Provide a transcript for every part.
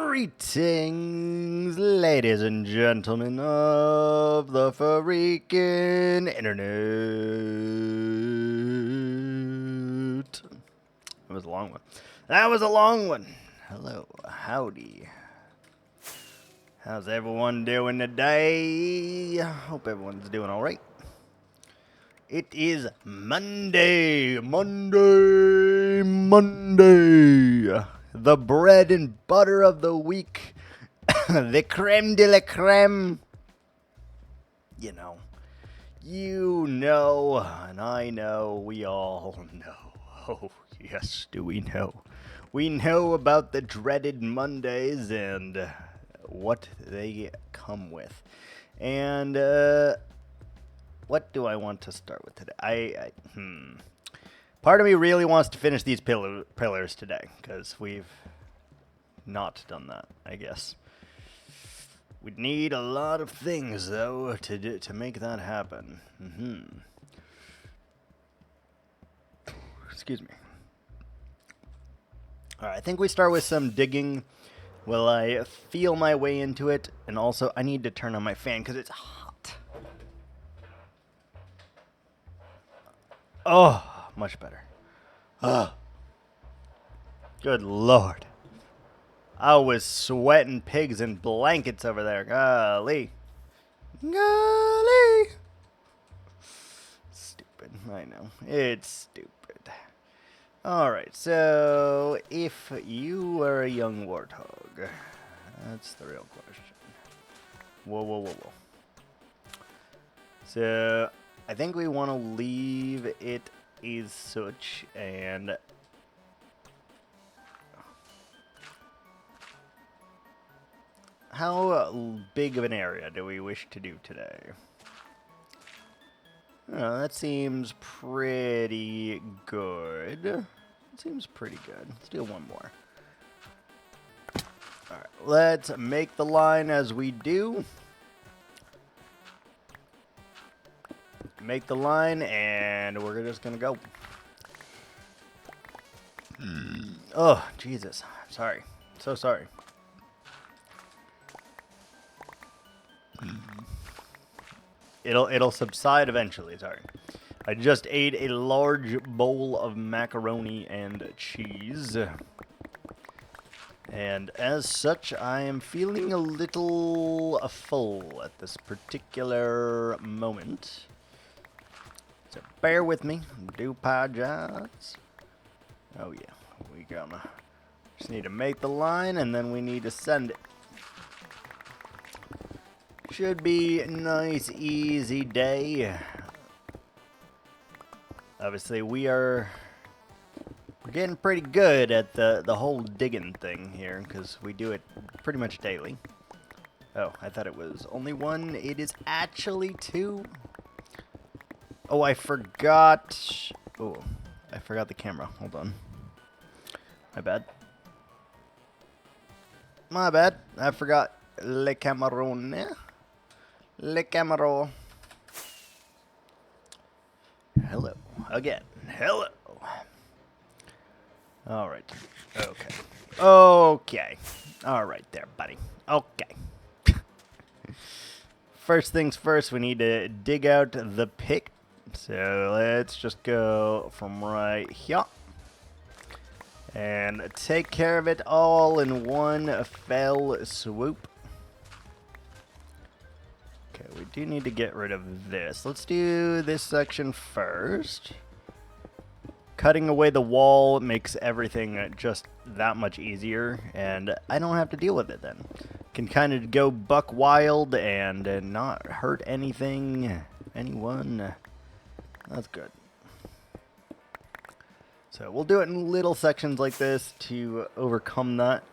Greetings, ladies and gentlemen of the freaking internet. That was a long one. Hello, howdy. How's everyone doing today? Hope everyone's doing all right. It is Monday. The bread and butter of the week. The creme de la creme. You know, and I know, we all know. Oh, yes, do we know? We know about the dreaded Mondays and what they come with. And, what do I want to start with today? Part of me really wants to finish these pillars today, because we've not done that, I guess. We'd need a lot of things, though, to make that happen. Excuse me. Alright, I think we start with some digging while I feel my way into it, and also I need to turn on my fan, because it's hot. Oh, much better. Good Lord. I was sweating pigs in blankets over there. Golly. Stupid. I know. It's stupid. Alright, so if you were a young warthog, that's the real question. Whoa. So, I think we want to leave it as such, and how big of an area do we wish to do today? That seems pretty good. Let's do one more. Alright, let's make the line as we do. Make the line, and we're just gonna go. Oh, Jesus. I'm sorry. So sorry. It'll subside eventually, sorry. I just ate a large bowl of macaroni and cheese. And as such, I am feeling a little full at this particular moment. So bear with me. Do apologize. Oh yeah, we gonna just need to make the line, and then we need to send it. Should be a nice, easy day. Obviously, we're getting pretty good at the whole digging thing here, because we do it pretty much daily. Oh, I thought it was only one. It is actually two. Oh, I forgot. Oh, I forgot the camera. Hold on. My bad. I forgot le camerone. Le camero. Hello. Again. Hello. Alright. Okay. Alright there, buddy. Okay. First things first, we need to dig out the pit. So let's just go from right here. And take care of it all in one fell swoop. Okay, we do need to get rid of this. Let's do this section first. Cutting away the wall makes everything just that much easier, and I don't have to deal with it then. Can kind of go buck wild and not hurt anyone. That's good. So we'll do it in little sections like this to overcome that.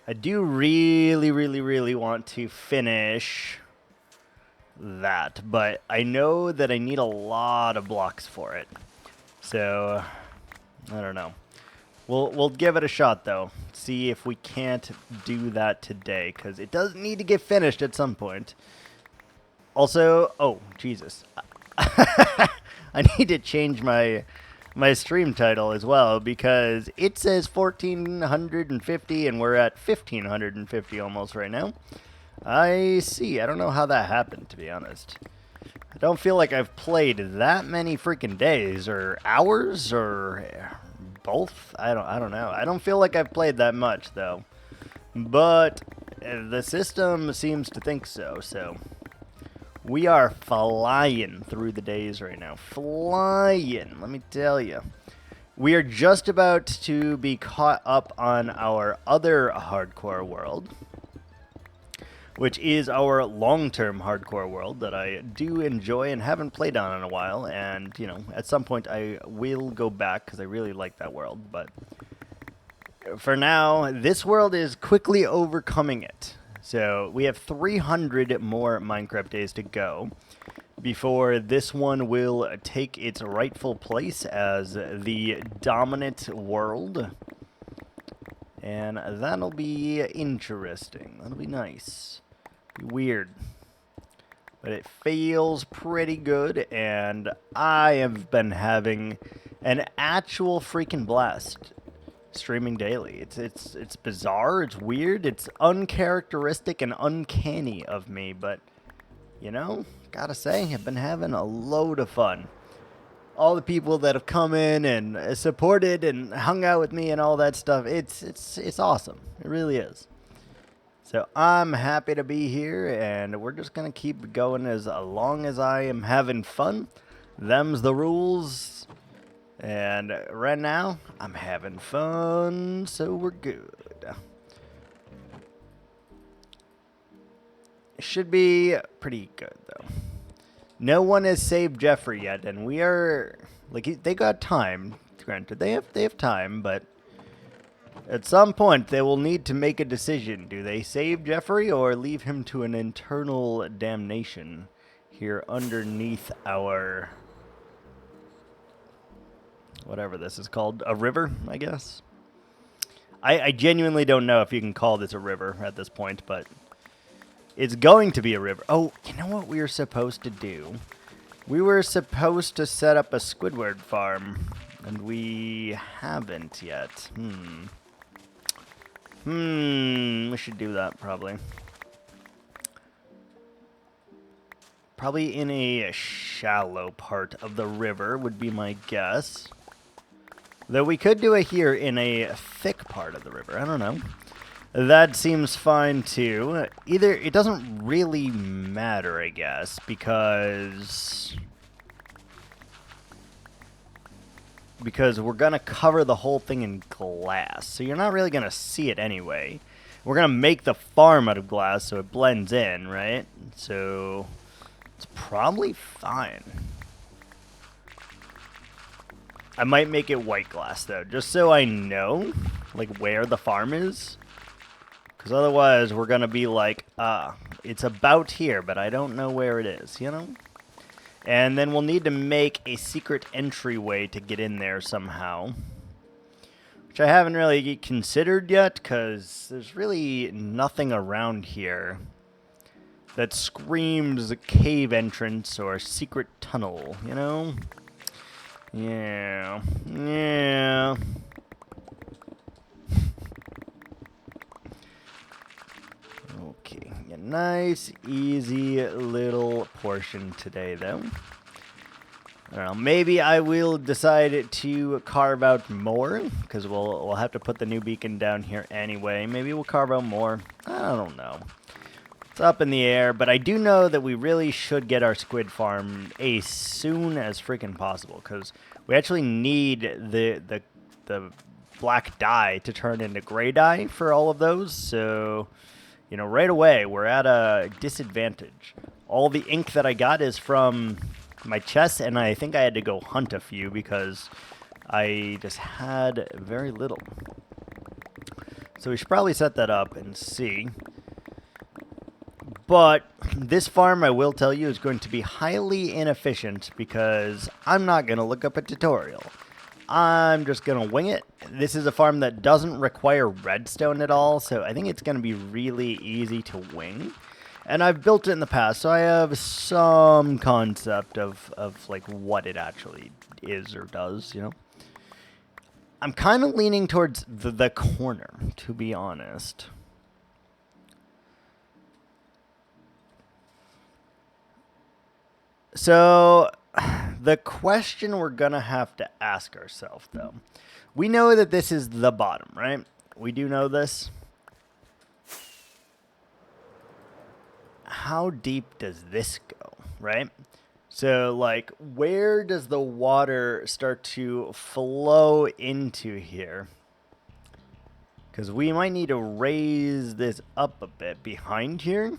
I do really want to finish that, but I know that I need a lot of blocks for it. So, I don't know. We'll give it a shot, though. See if we can't do that today, because it does need to get finished at some point. Also, oh, Jesus. I need to change my my stream title as well, because it says 1450 and we're at 1550 almost right now. I see. I don't know how that happened, to be honest. I don't feel like I've played that many freaking days or hours or both. I don't know. I don't feel like I've played that much though. But the system seems to think so. So we are flying through the days right now. Flying, let me tell you. We are just about to be caught up on our other hardcore world, which is our long-term hardcore world that I do enjoy and haven't played on in a while. And, you know, at some point I will go back because I really like that world. But for now, this world is quickly overcoming it. So we have 300 more Minecraft days to go before this one will take its rightful place as the dominant world. And that'll be interesting. That'll be nice. Weird, but it feels pretty good, and I have been having an actual freaking blast streaming daily. It's bizarre, it's weird, it's uncharacteristic and uncanny of me, but you know, gotta say, I've been having a load of fun. All the people that have come in and supported and hung out with me and all that stuff, it's awesome. It really is. So I'm happy to be here, and we're just going to keep going as long as I am having fun. Them's the rules. And right now, I'm having fun, so we're good. It should be pretty good, though. No one has saved Jeffrey yet, and we are... like, they got time, granted. They have time, but... at some point, they will need to make a decision. Do they save Jeffrey or leave him to an eternal damnation here underneath our... whatever this is called. A river, I guess? I genuinely don't know if you can call this a river at this point, but it's going to be a river. Oh, you know what we were supposed to do? We were supposed to set up a Squidward farm, and we haven't yet. We should do that, probably. Probably in a shallow part of the river would be my guess. Though we could do it here in a thick part of the river. I don't know. That seems fine, too. Either, it doesn't really matter, I guess, because we're going to cover the whole thing in glass. So you're not really going to see it anyway. We're going to make the farm out of glass so it blends in, right? So it's probably fine. I might make it white glass, though, just so I know, like, where the farm is. Because otherwise we're going to be like, it's about here, but I don't know where it is, you know? And then we'll need to make a secret entryway to get in there somehow. Which I haven't really considered yet, because there's really nothing around here that screams cave entrance or secret tunnel, you know? Yeah. Okay, a nice, easy little portion today, though. I don't know, maybe I will decide to carve out more, because we'll have to put the new beacon down here anyway. Maybe we'll carve out more. I don't know. It's up in the air, but I do know that we really should get our squid farm as soon as freaking possible, because we actually need the black dye to turn into gray dye for all of those, so... you know, right away, we're at a disadvantage. All the ink that I got is from my chest, and I think I had to go hunt a few because I just had very little. So we should probably set that up and see. But this farm, I will tell you, is going to be highly inefficient because I'm not going to look up a tutorial. I'm just going to wing it. This is a farm that doesn't require redstone at all, so I think it's going to be really easy to wing. And I've built it in the past, so I have some concept of like what it actually is or does, you know. I'm kind of leaning towards the corner, to be honest. So, the question we're gonna have to ask ourselves, though, we know that this is the bottom, right? We do know this. How deep does this go, right? So, like, where does the water start to flow into here? Because we might need to raise this up a bit behind here.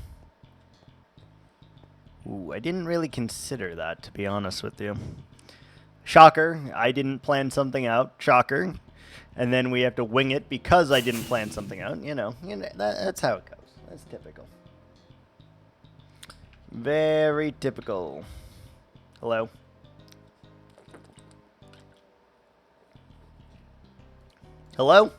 Ooh, I didn't really consider that, to be honest with you. Shocker, I didn't plan something out. Shocker. And then we have to wing it because I didn't plan something out. You know that's how it goes. That's typical. Very typical. Hello? Hello?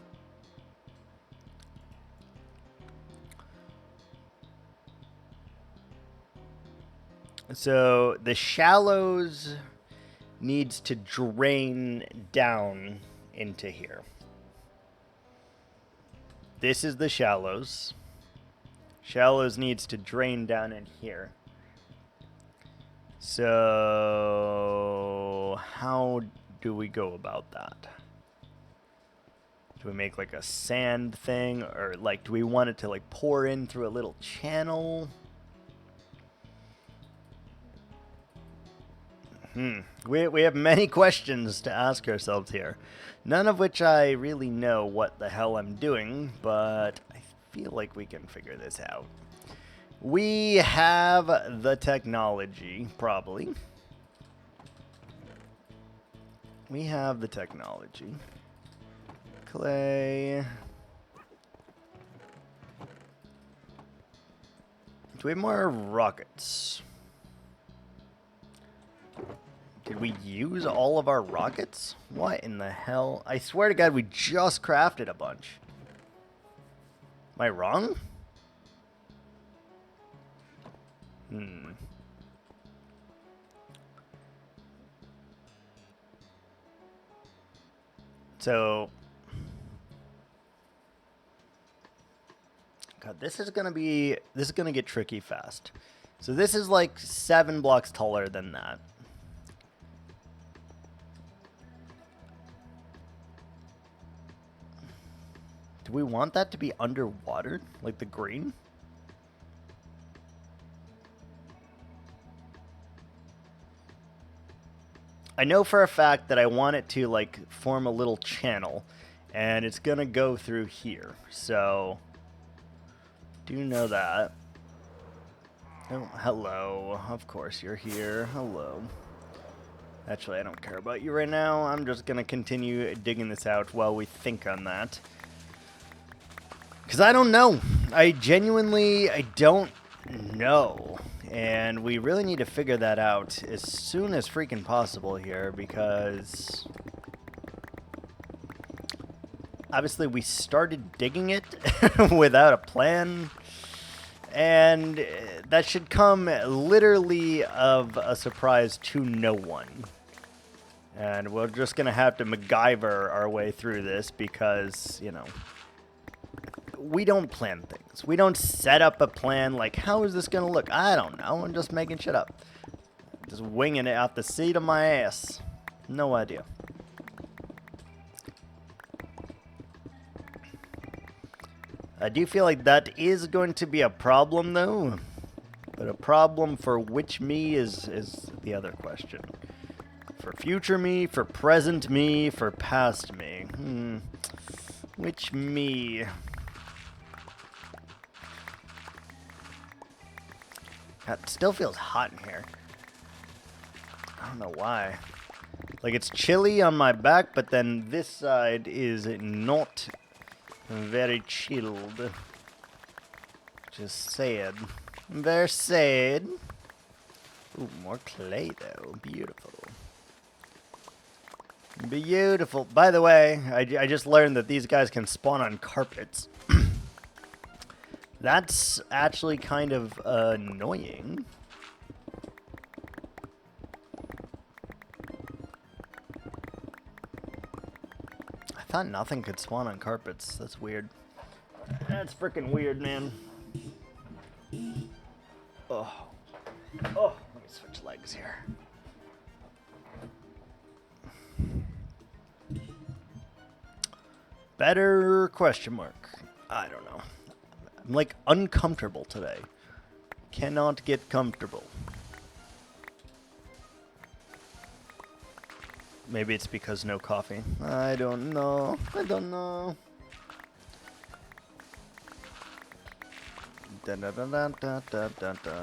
So the shallows needs to drain down into here. This is the shallows. Shallows needs to drain down in here. So how do we go about that? Do we make like a sand thing, or like do we want it to like pour in through a little channel? We have many questions to ask ourselves here, none of which I really know what the hell I'm doing, but I feel like we can figure this out. We have the technology, probably. We have the technology. Clay. Do we have more rockets? Did we use all of our rockets? What in the hell? I swear to God, we just crafted a bunch. Am I wrong? So, God, this is gonna get tricky fast. So this is like 7 blocks taller than that. Do we want that to be underwater, like the green? I know for a fact that I want it to like form a little channel, and it's gonna go through here. So, do know that. Oh, hello. Of course you're here. Hello. Actually, I don't care about you right now. I'm just gonna continue digging this out while we think on that. Because I don't know. I don't know. And we really need to figure that out as soon as freaking possible here, because obviously we started digging it without a plan, and that should come literally of a surprise to no one. And we're just going to have to MacGyver our way through this because, you know, we don't plan things. We don't set up a plan like, how is this going to look? I don't know. I'm just making shit up. Just winging it out the seat of my ass. No idea. I do feel like that is going to be a problem, though. But a problem for which me is the other question. For future me, for present me, for past me. Which me? It still feels hot in here. I don't know why. Like, it's chilly on my back, but then this side is not very chilled. Just sad. Very sad. Ooh, more clay, though. Beautiful. Beautiful. By the way, I just learned that these guys can spawn on carpets. That's actually kind of annoying. I thought nothing could spawn on carpets. That's weird. That's freaking weird, man. Oh. Oh, let me switch legs here. Better question mark. I don't know. I'm like uncomfortable today. Cannot get comfortable. Maybe it's because no coffee. I don't know. I don't know. Da da da da da da da da.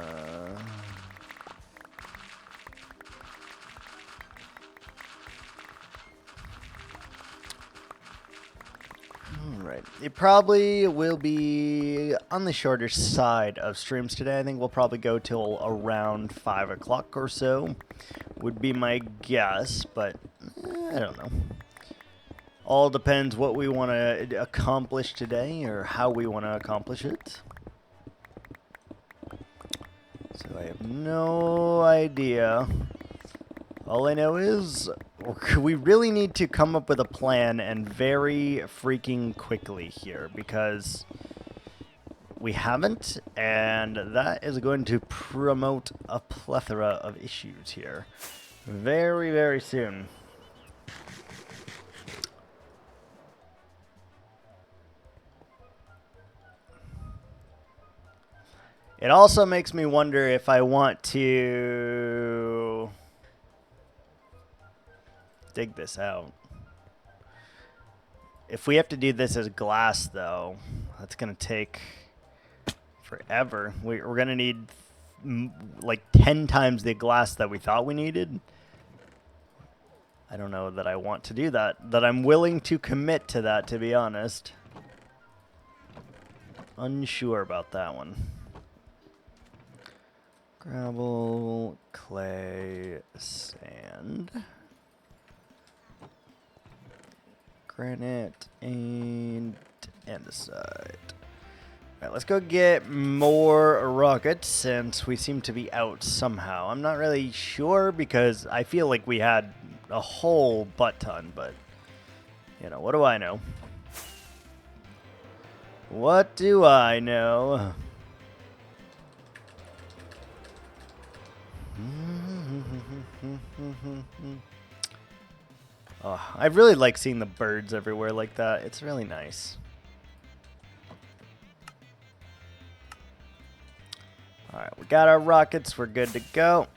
Alright. It probably will be on the shorter side of streams today. I think we'll probably go till around 5 o'clock or so. Would be my guess, but I don't know. All depends what we want to accomplish today or how we want to accomplish it. So I have no idea. All I know is we really need to come up with a plan, and very freaking quickly here, because we haven't, and that is going to promote a plethora of issues here very, very soon. It also makes me wonder if I want to dig this out. If we have to do this as glass, though, that's going to take forever. We're going to need like 10 times the glass that we thought we needed. I don't know that I want to do that. That I'm willing to commit to that, to be honest. Unsure about that one. Gravel, clay, sand, granite, and andesite. Alright, let's go get more rockets since we seem to be out somehow. I'm not really sure because I feel like we had a whole butt ton, but, you know, what do I know? What do I know? Oh, I really like seeing the birds everywhere like that. It's really nice. Alright, we got our rockets. We're good to go.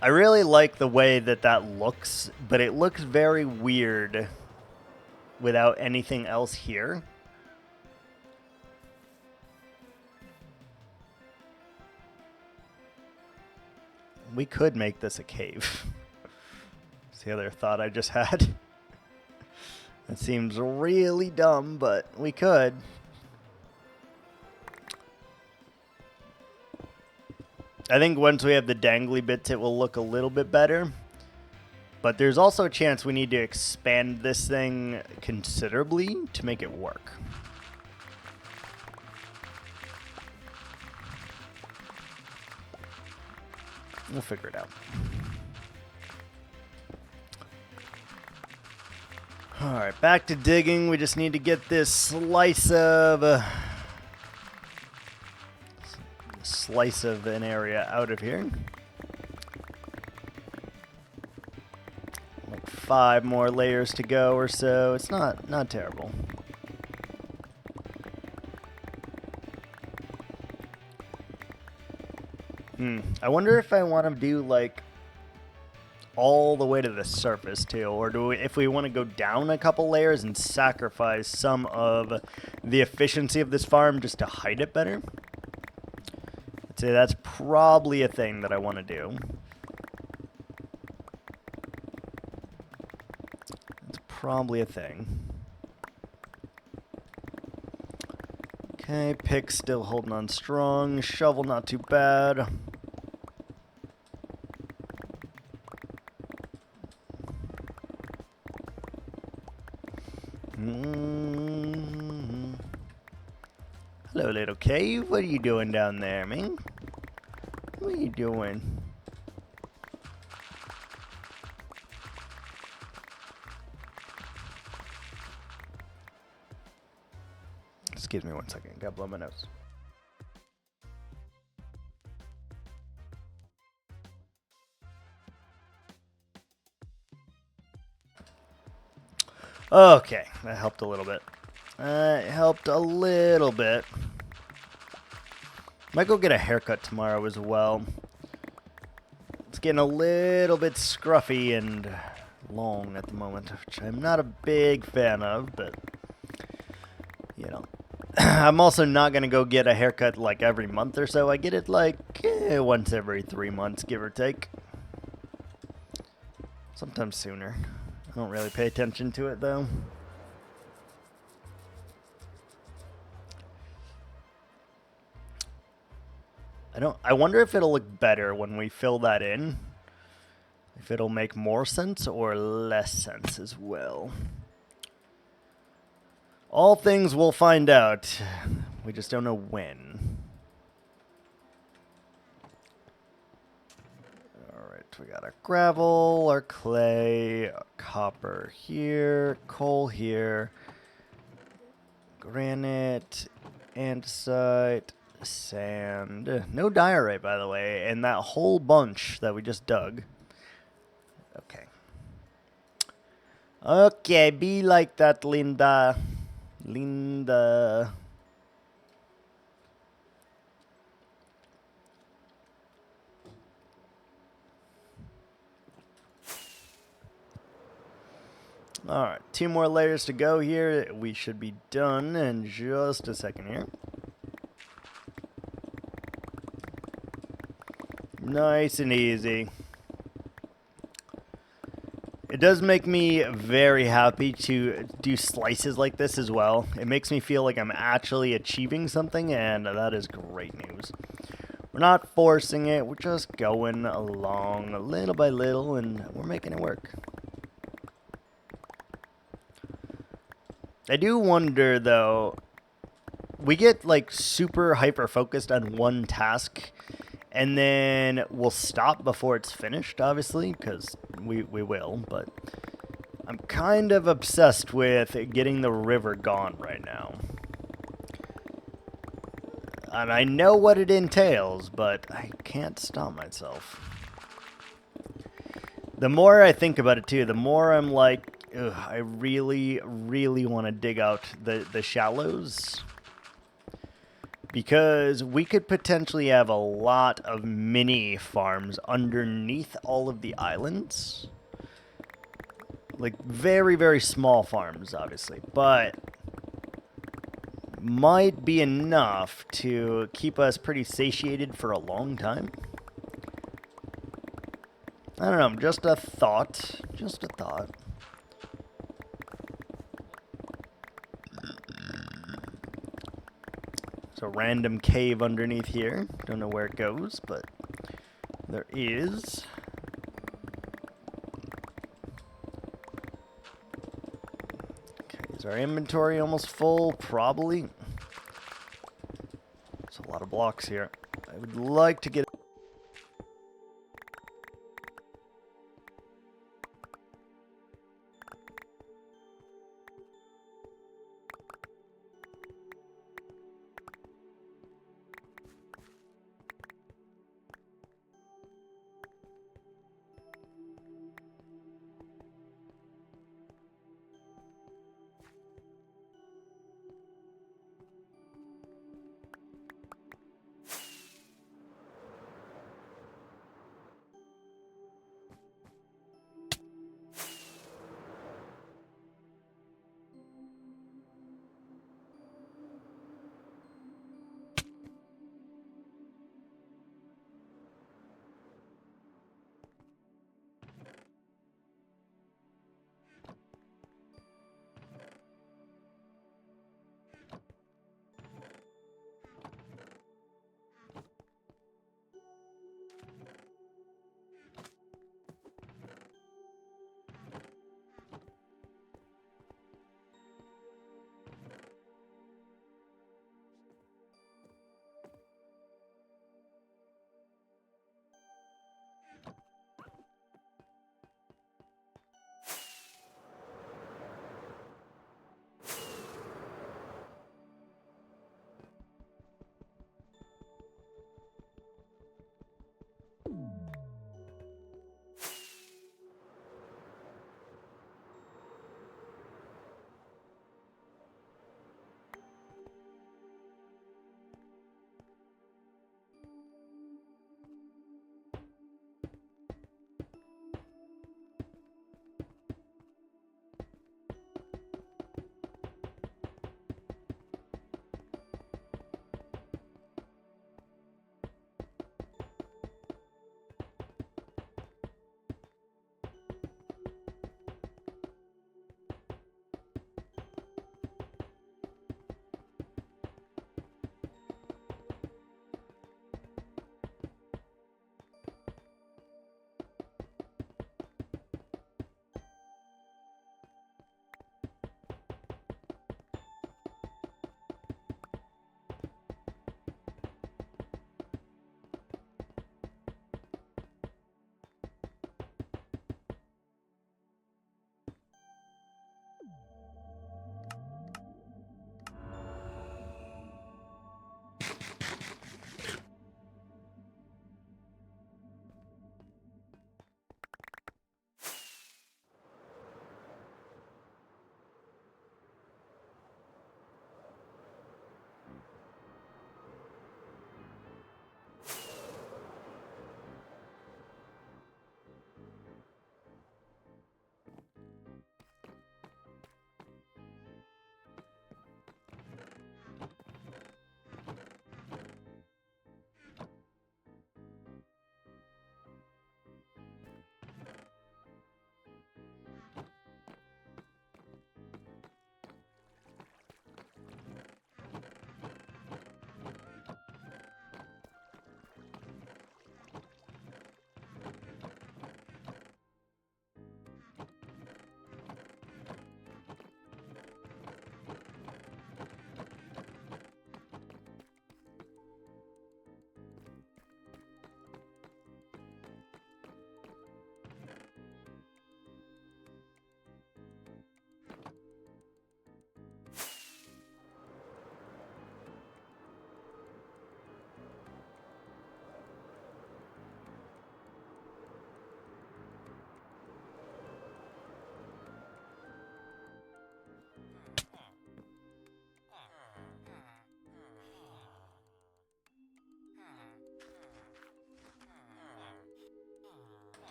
I really like the way that that looks, but it looks very weird without anything else here. We could make this a cave. That's the other thought I just had. That seems really dumb, but we could. I think once we have the dangly bits, it will look a little bit better. But there's also a chance we need to expand this thing considerably to make it work. We'll figure it out. Alright, back to digging. We just need to get this slice of an area out of here. Like 5 more layers to go or so. It's not terrible. I wonder if I want to do like all the way to the surface too, or if we want to go down a couple layers and sacrifice some of the efficiency of this farm just to hide it better. I'd say that's probably a thing that I want to do. It's probably a thing. Okay, pick still holding on strong. Shovel not too bad. Hello, little cave. What are you doing down there, man? What are you doing? Excuse me 1 second. Gotta blow my nose. Okay, that helped a little bit. It helped a little bit. Might go get a haircut tomorrow as well. It's getting a little bit scruffy and long at the moment, which I'm not a big fan of, but, you know. I'm also not going to go get a haircut like every month or so. I get it like once every 3 months, give or take. Sometimes sooner. I don't really pay attention to it, though. I wonder if it'll look better when we fill that in. If it'll make more sense or less sense as well. All things we'll find out. We just don't know when. Alright, we got our gravel, our clay, our copper here, coal here, granite, andesite, sand. No diorite, by the way, and that whole bunch that we just dug. Okay. Okay, be like that, Linda. Linda. Alright, 2 more layers to go here. We should be done in just a second here. Nice and easy. It does make me very happy to do slices like this as well. It makes me feel like I'm actually achieving something, and that is great news. We're not forcing it, we're just going along little by little, and we're making it work. I do wonder, though, we get like super hyper focused on one task, and then we'll stop before it's finished, obviously, because we will, but I'm kind of obsessed with getting the river gone right now. And I know what it entails, but I can't stop myself. The more I think about it, too, the more I'm like, ugh, I really, really want to dig out the shallows. Because we could potentially have a lot of mini farms underneath all of the islands. Like, very, very small farms, obviously. But might be enough to keep us pretty satiated for a long time. I don't know, just a thought. Just a thought. It's a random cave underneath here. Don't know where it goes, but there is. Okay, is our inventory almost full? Probably. There's a lot of blocks here. I would like to get...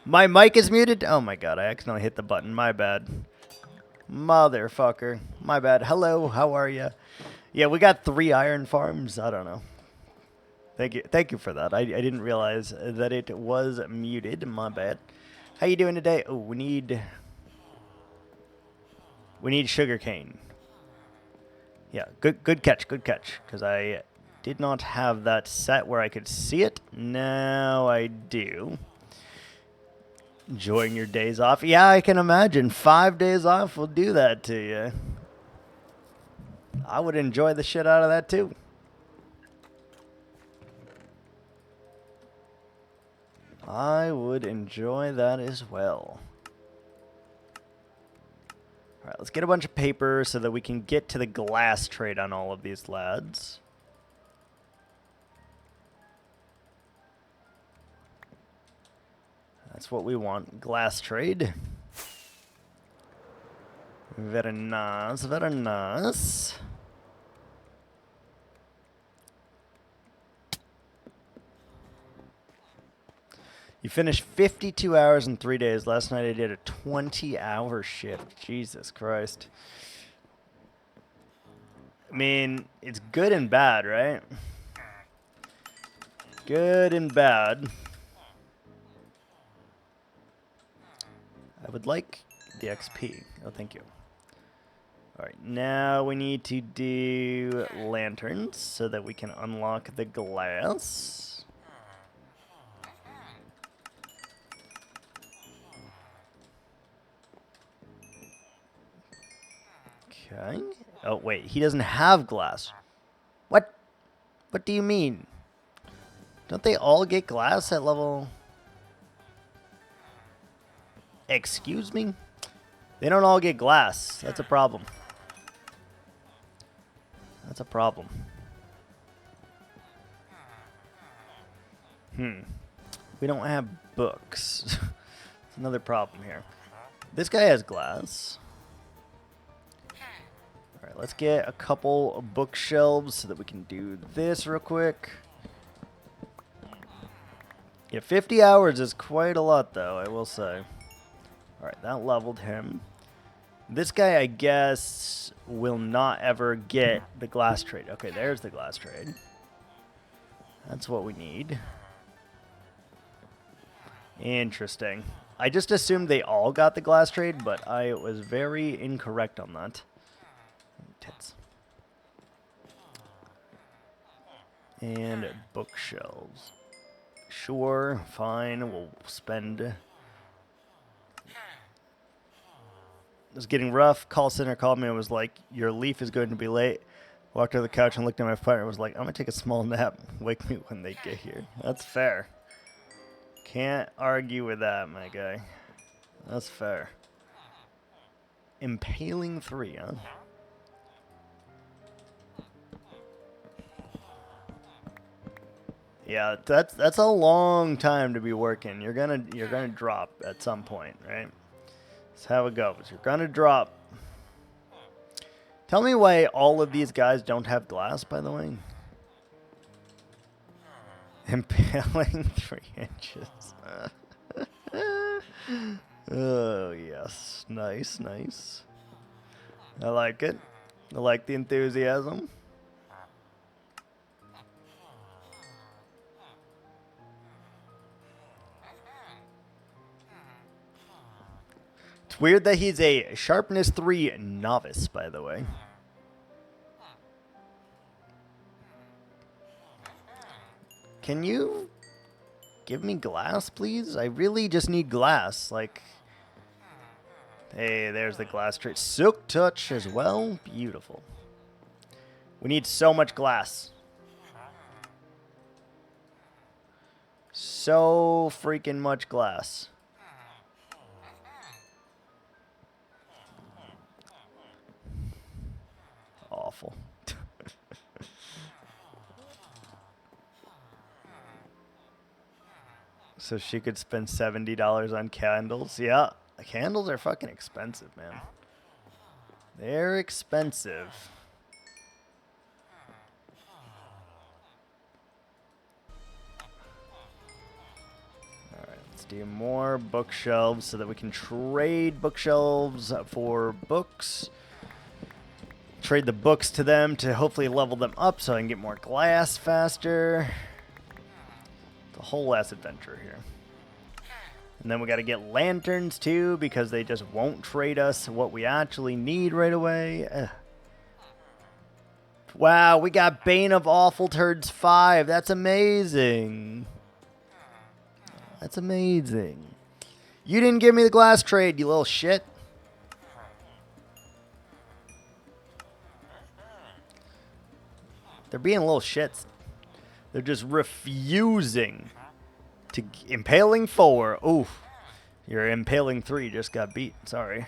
My mic is muted? Oh my god, I accidentally hit the button. My bad. Motherfucker. My bad. Hello, how are you? Yeah, we got 3 iron farms. I don't know. Thank you for that. I didn't realize that it was muted. My bad. How you doing today? Oh, we need sugar cane. Yeah, good catch, because I did not have that set where I could see it. Now I do. Enjoying your days off? Yeah, I can imagine. 5 days off will do that to you. I would enjoy the shit out of that too. I would enjoy that as well. Alright, let's get a bunch of paper so that we can get to the glass trade on all of these lads. That's what we want. Glass trade. Very nice, very nice. You finished 52 hours in 3 days. Last night I did a 20-hour shift. Jesus Christ. I mean, it's good and bad, right? Good and bad. I would like the XP. Oh, thank you. Alright, now we need to do lanterns so that we can unlock the glass. Okay. Oh, wait, he doesn't have glass. What? What do you mean? Don't they all get glass at level... Excuse me? They don't all get glass. That's a problem. That's a problem. We don't have books. That's another problem here. This guy has glass. Alright, let's get a couple of bookshelves so that we can do this real quick. Yeah, 50 hours is quite a lot, though, I will say. Alright, that leveled him. This guy, I guess, will not ever get the glass trade. Okay, there's the glass trade. That's what we need. Interesting. I just assumed they all got the glass trade, but I was very incorrect on that. Tits. And bookshelves. Sure, fine, we'll spend... It was getting rough. Call center called me and was like, your leaf is going to be late. Walked to the couch and looked at my partner and was like, I'm going to take a small nap. Wake me when they get here. That's fair. Can't argue with that, my guy. That's fair. Impaling 3, huh? Yeah, that's a long time to be working. You're gonna drop at some point, right? That's how it goes. You're gonna drop. Tell me why all of these guys don't have glass, by the way. Impaling 3 inches. Oh, yes. Nice, nice. I like it. I like the enthusiasm. It's weird that he's a sharpness 3 novice, by the way. Can you give me glass, please? I really just need glass. Like, hey, there's the glass trait. Silk touch as well. Beautiful. We need so much glass. So freaking much glass. Awful. So she could spend $70 on candles. Yeah, candles are fucking expensive, man. They're expensive. Alright, let's do more bookshelves so that we can trade bookshelves for books. Trade the books to them to hopefully level them up so I can get more glass faster. The whole ass adventure here. And then we got to get lanterns too because they just won't trade us what we actually need right away. Ugh. Wow, we got Bane of Awful Turds 5. That's amazing. That's amazing. You didn't give me the glass trade, you little shit. They're being little shits. They're just refusing to... Impaling 4. Oof. Your Impaling 3 just got beat. Sorry.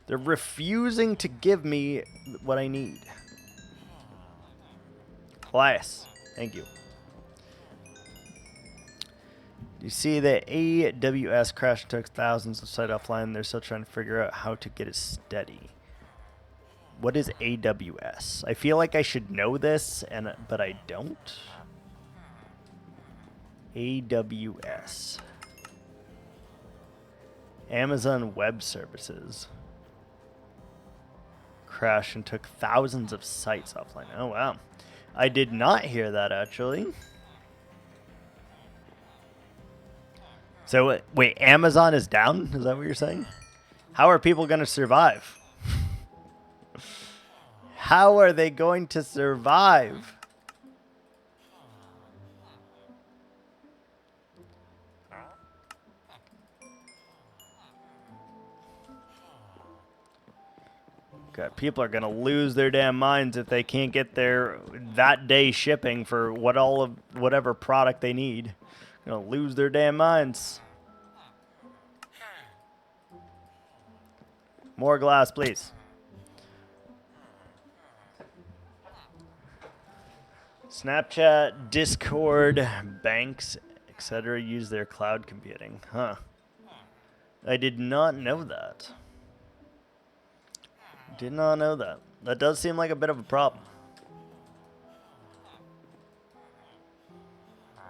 They're refusing to give me what I need. Class. Thank you. You see that AWS crash and took thousands of sites offline. They're still trying to figure out how to get it steady. What is AWS? I feel like I should know this, but I don't. AWS. Amazon Web Services. Crashed and took thousands of sites offline. Oh, wow. I did not hear that, actually. So, wait, Amazon is down? Is that what you're saying? How are people going to survive? How are they going to survive? God, people are going to lose their damn minds if they can't get their that day shipping for whatever product they need. Going to lose their damn minds. More glass, please. Snapchat, Discord, banks, etc. use their cloud computing. Huh. I did not know that. Did not know that. That does seem like a bit of a problem.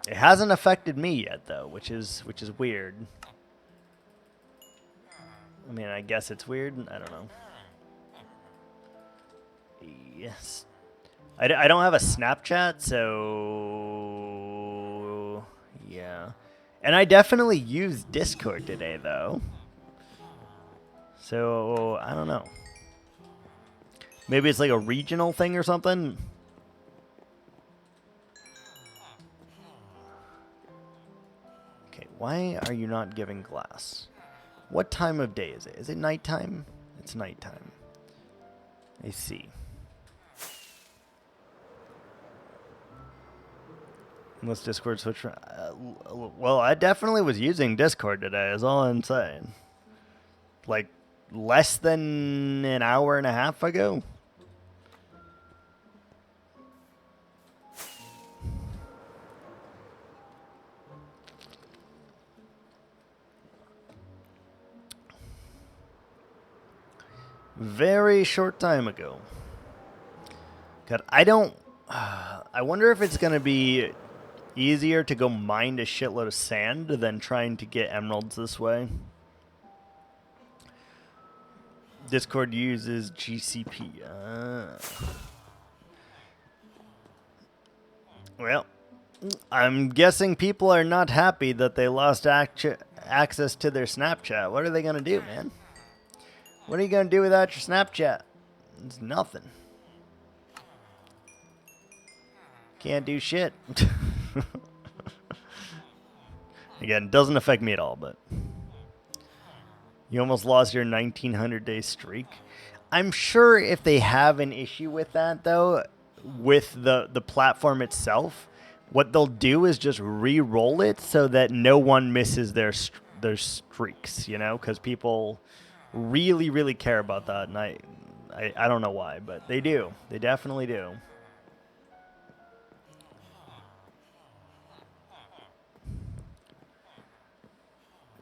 It hasn't affected me yet, though, which is weird. I mean, I guess it's weird. I don't know. Yes. I don't have a Snapchat, so... Yeah. And I definitely used Discord today, though. So, I don't know. Maybe it's like a regional thing or something? Okay, why are you not giving glass? What time of day is it? Is it nighttime? It's nighttime. I see. Unless Discord switch. Well, I definitely was using Discord today, is all I'm saying. Like, less than an hour and a half ago. Very short time ago. God, I wonder if it's going to be easier to go mine a shitload of sand than trying to get emeralds this way. Discord uses GCP. Well, I'm guessing people are not happy that they lost access to their Snapchat. What are they going to do, man? What are you going to do without your Snapchat? It's nothing. Can't do shit. Again, doesn't affect me at all, but... You almost lost your 1900-day streak. I'm sure if they have an issue with that, though, with the platform itself, what they'll do is just re-roll it so that no one misses their streaks, you know? Because people really, really care about that, and I don't know why, but they do. They definitely do.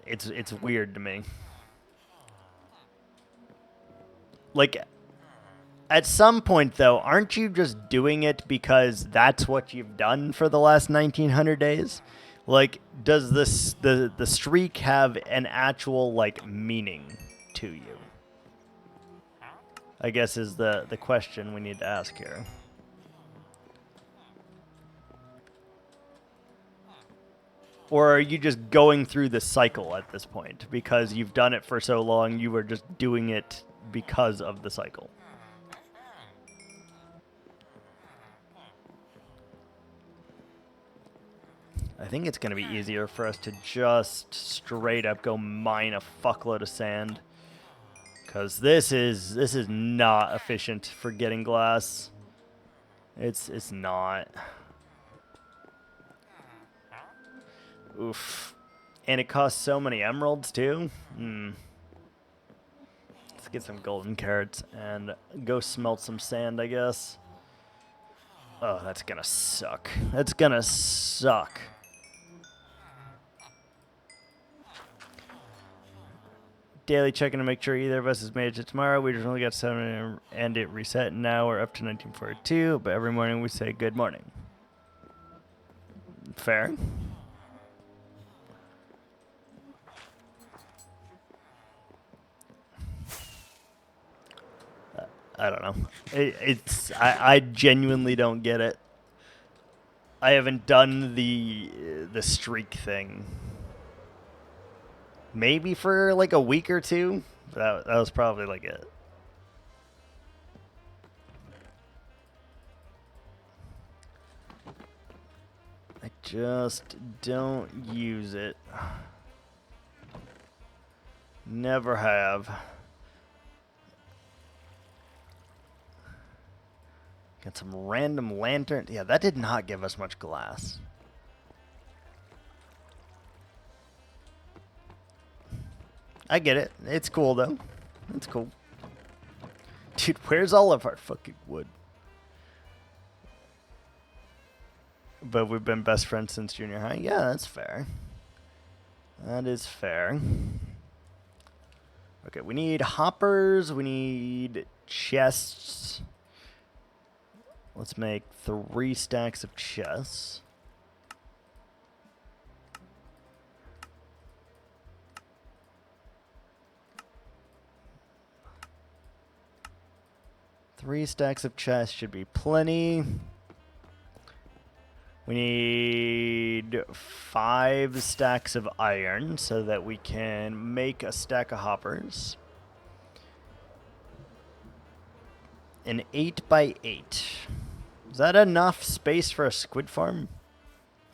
It's weird to me. Like, at some point, though, aren't you just doing it because that's what you've done for the last 1900 days? Like, does this the streak have an actual like meaning to you? I guess is the question we need to ask here. Or are you just going through the cycle at this point? Because you've done it for so long, you were just doing it because of the cycle. I think it's going to be easier for us to just straight up go mine a fuckload of sand. Because this is not efficient for getting glass. It's not. Oof. And it costs so many emeralds too. Let's get some golden carrots and go smelt some sand, I guess. Oh, that's gonna suck. That's gonna suck. Daily checking to make sure either of us has made it to tomorrow. We just only got 7 and it reset. Now we're up to 1942, but every morning we say good morning. Fair. I don't know. I genuinely don't get it. I haven't done the streak thing. Maybe for like a week or two. That was probably like it. I just don't use it. Never have. Got some random lantern. Yeah, that did not give us much glass. I get it. It's cool, though. It's cool. Dude, where's all of our fucking wood? But we've been best friends since junior high. Yeah, that's fair. That is fair. Okay, we need hoppers. We need chests. Let's make 3 stacks of chests. Three stacks of chests should be plenty. We need 5 stacks of iron so that we can make a stack of hoppers. An 8x8. Is that enough space for a squid farm?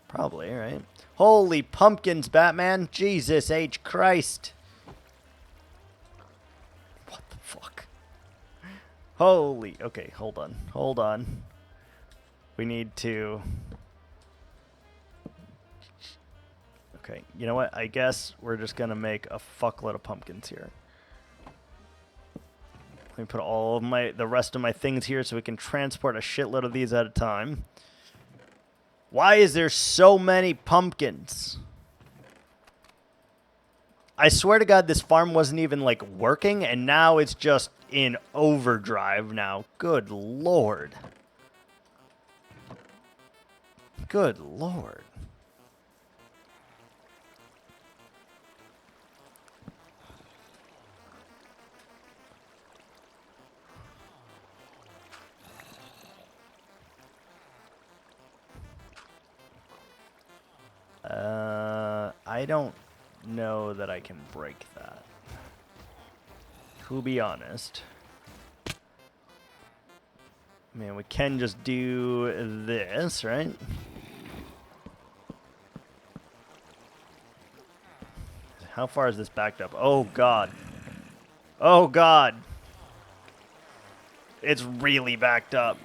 Probably, right? Holy pumpkins, Batman. Jesus H. Christ. What the fuck? Holy. Okay, hold on. Hold on. We need to... Okay, you know what? I guess we're just going to make a fuckload of pumpkins here. Let me put all of the rest of my things here so we can transport a shitload of these at a time. Why is there so many pumpkins? I swear to God, this farm wasn't even, like, working, and now it's just in overdrive now. Good Lord. Good Lord. I don't know that I can break that. To be honest. Man, we can just do this, right? How far is this backed up? Oh, God. Oh, God. It's really backed up.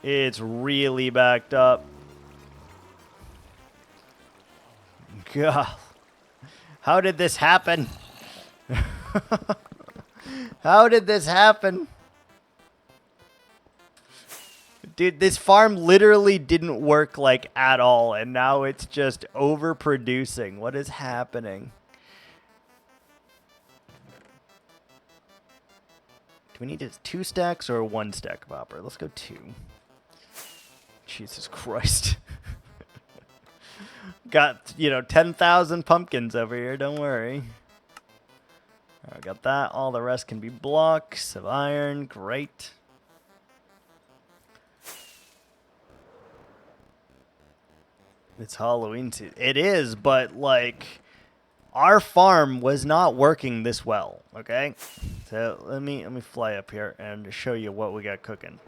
It's really backed up. God. How did this happen? How did this happen? Dude, this farm literally didn't work, like, at all, and now it's just overproducing. What is happening? Do we need 2 stacks or 1 stack of hopper? Let's go 2. Jesus Christ. Got, 10,000 pumpkins over here. Don't worry. All right, got that. All the rest can be blocks of iron. Great. It's Halloween season. It is, but, like, our farm was not working this well, okay? So let me fly up here and show you what we got cooking.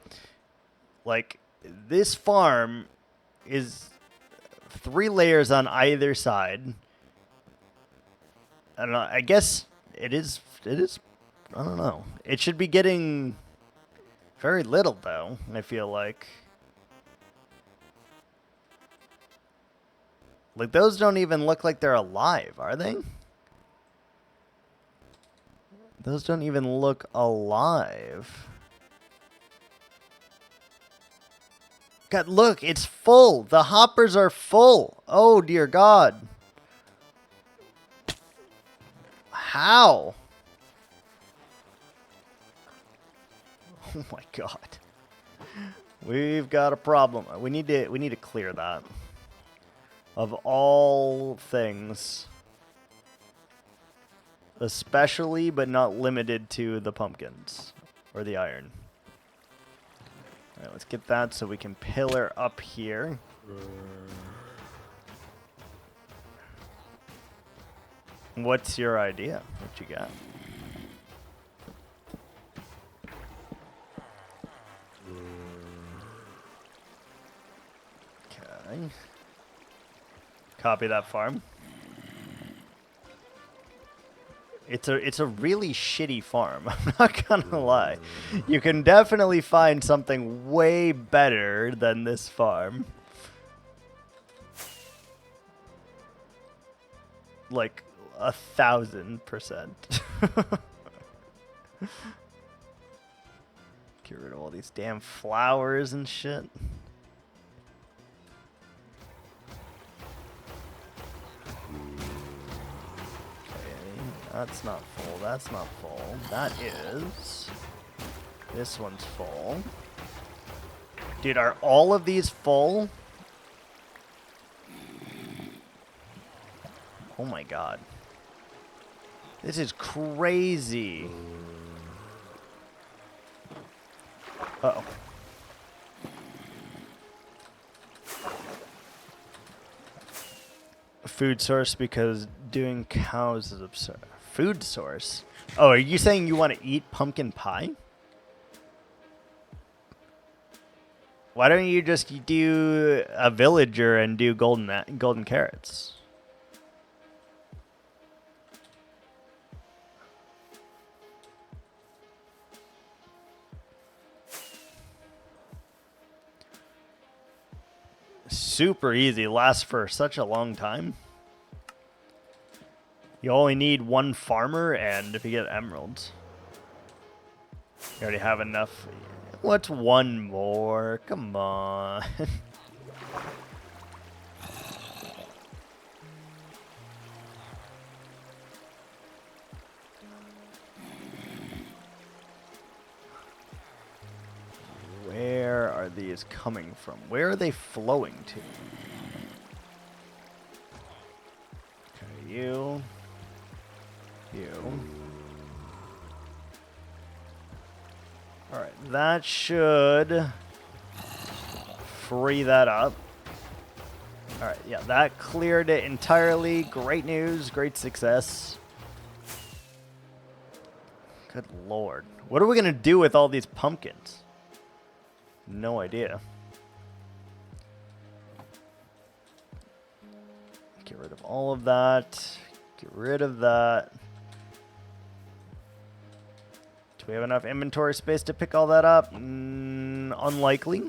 Like, this farm is 3 layers on either side. I don't know. I guess it is. I don't know. It should be getting very little, though, I feel like. Like, those don't even look like they're alive, are they? Those don't even look alive. God, look, it's full. The hoppers are full. Oh, dear God. How? Oh my God. We've got a problem. We need to clear that. Of all things. Especially, but not limited to the pumpkins. Or the iron. Alright, let's get that so we can pillar up here. What's your idea? What you got? Okay. Copy that farm. It's a really shitty farm. I'm not gonna lie. You can definitely find something way better than this farm. Like 1,000%. Get rid of all these damn flowers and shit. That's not full. That's not full. That is. This one's full. Dude, are all of these full? Oh my God. This is crazy. Uh-oh. Food source because doing cows is absurd. Food source? Oh, are you saying you want to eat pumpkin pie? Why don't you just do a villager and do golden carrots? Super easy. Lasts for such a long time. You only need 1 farmer, and if you get emeralds, you already have enough. What's 1 more? Come on. Where are these coming from? Where are they flowing to? Okay, you. Alright, that should free that up. Alright, yeah, that cleared it entirely. Great news, great success. Good lord. What are we going to do with all these pumpkins? No idea. Get rid of all of that. Get rid of that. Do we have enough inventory space to pick all that up? Unlikely.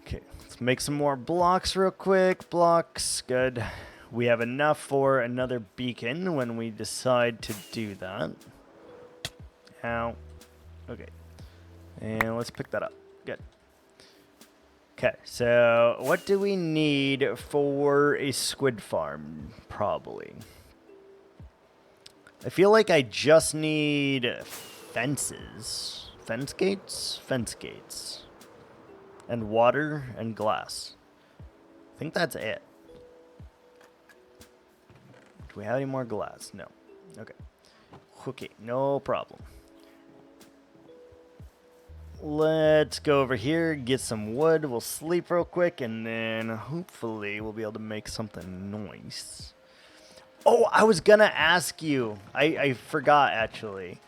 Okay, let's make some more blocks real quick. Blocks, good. We have enough for another beacon when we decide to do that. Ow. Okay. And let's pick that up. Good. Okay, so what do we need for a squid farm? Probably. I feel like I just need fences. Fence gates? Fence gates. and water and glass. I think that's it. Do we have any more glass? No. Okay. Okay, no problem. Let's go over here, get some wood. We'll sleep real quick, and then hopefully we'll be able to make something nice. Oh, I was gonna ask you. I forgot, actually.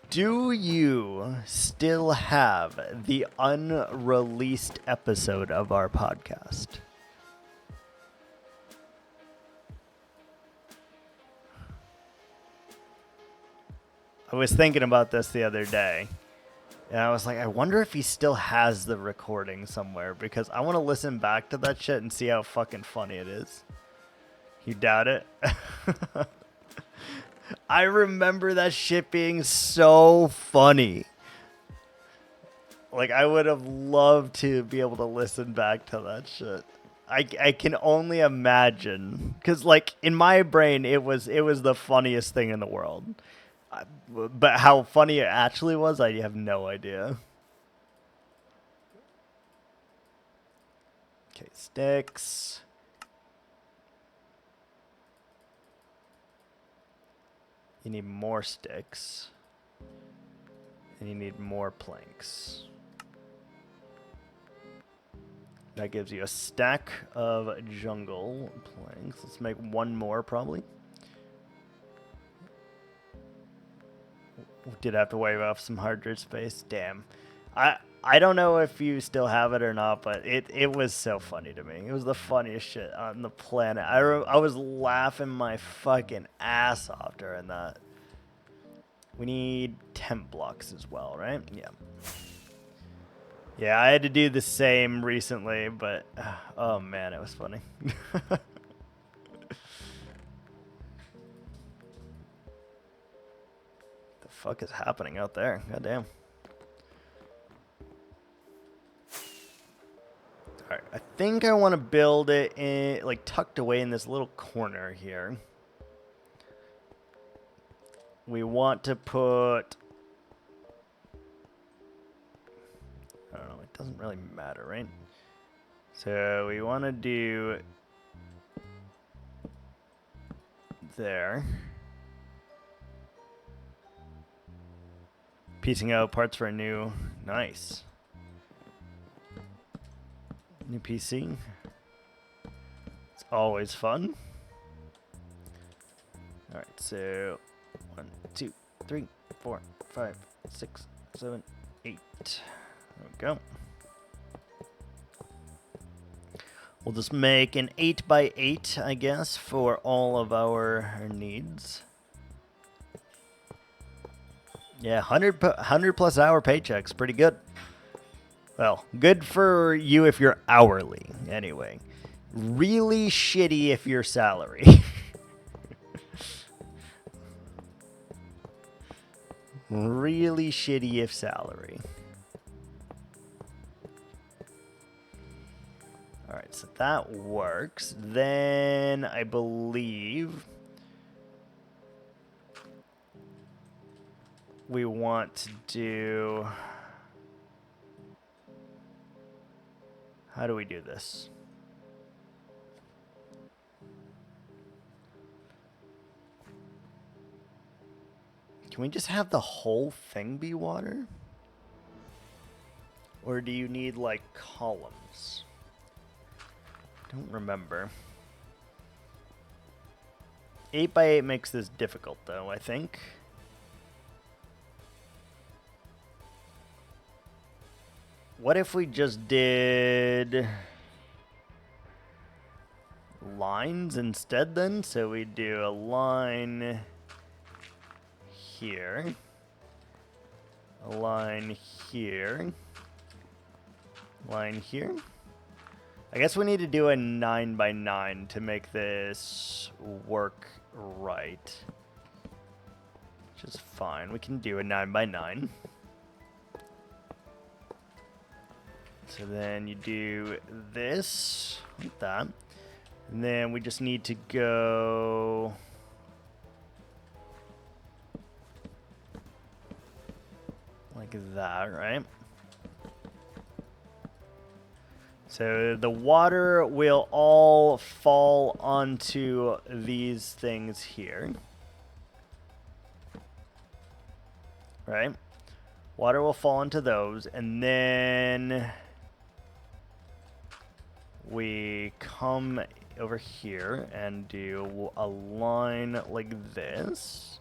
Do you still have the unreleased episode of our podcast? I was thinking about this the other day. And I was like, I wonder if he still has the recording somewhere, because I want to listen back to that shit and see how fucking funny it is. You doubt it? I remember that shit being so funny. Like, I would have loved to be able to listen back to that shit. I can only imagine, because like in my brain it was the funniest thing in the world. But how funny it actually was, I have no idea. Okay, sticks. You need more sticks. And you need more planks. That gives you a stack of jungle planks. Let's make one more, probably. Did have to wave off some hard drive space. Damn. I don't know if you still have it or not, but it was so funny to me. It was the funniest shit on the planet. I was laughing my fucking ass off during that. We need temp blocks as well, right? Yeah. Yeah, I had to do the same recently, but oh man, it was funny. The fuck is happening out there? Goddamn. Alright, I think I want to build it in, like, tucked away in this little corner here. We want to put... I don't know, it doesn't really matter, right? So we want to do... there. Piecing out parts for a new... Nice. New PC. It's always fun. Alright, so 1, 2, 3, 4, 5, 6, 7, 8. There we go. We'll just make an 8x8, I guess, for all of our needs. Yeah, 100 plus hour paychecks, pretty good. Well, good for you if you're hourly, anyway. Really shitty if you're salary. Really shitty if salary. Alright, so that works. Then I believe we want to do... How do we do this? Can we just have the whole thing be water? Or do you need, like, columns? Don't remember. 8x8 makes this difficult, though, I think. What if we just did lines instead, then? So we do a line here, a line here, line here. I guess we need to do a 9x9 to make this work right, which is fine. We can do a 9x9. So then you do this, like that, and then we just need to go like that, right? So the water will all fall onto these things here. Right? Water will fall into those, and then we come over here and do a line like this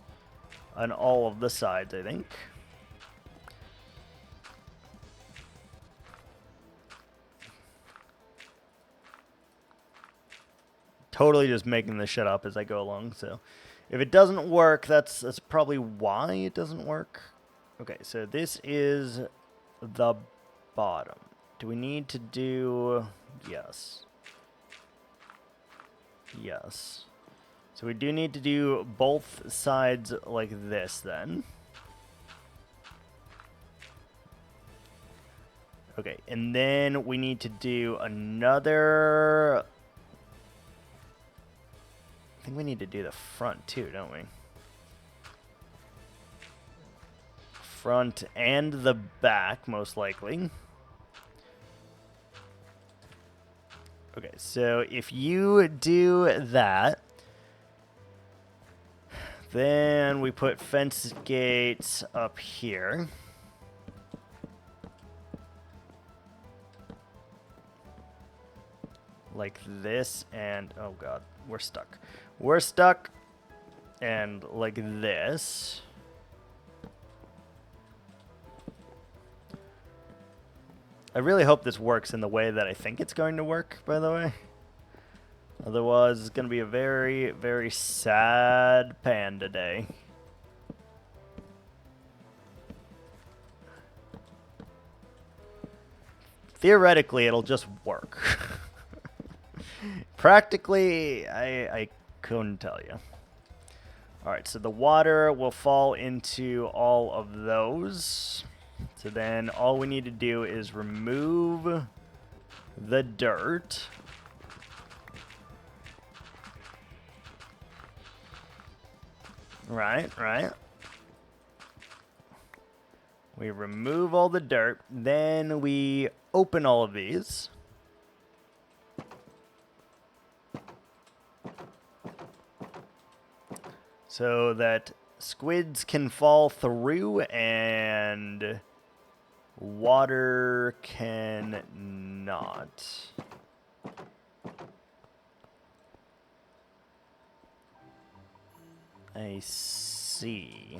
on all of the sides, I think. Totally just making this shit up as I go along, so if it doesn't work, that's probably why it doesn't work. Okay, so this is the bottom. Do we need to do... Yes. Yes. So we do need to do both sides like this, then. Okay, and then we need to do another... I think we need to do the front too, don't we? Front and the back, most likely. Okay, so if you do that, then we put fence gates up here. Like this, and oh god, we're stuck. We're stuck, and like this. I really hope this works in the way that I think it's going to work, by the way. Otherwise, it's going to be a very, very sad panda day. Theoretically, it'll just work. Practically, I couldn't tell you. Alright, so the water will fall into all of those. So then all we need to do is remove the dirt. Right. We remove all the dirt. Then we open all of these. So that squids can fall through and water can not. I see.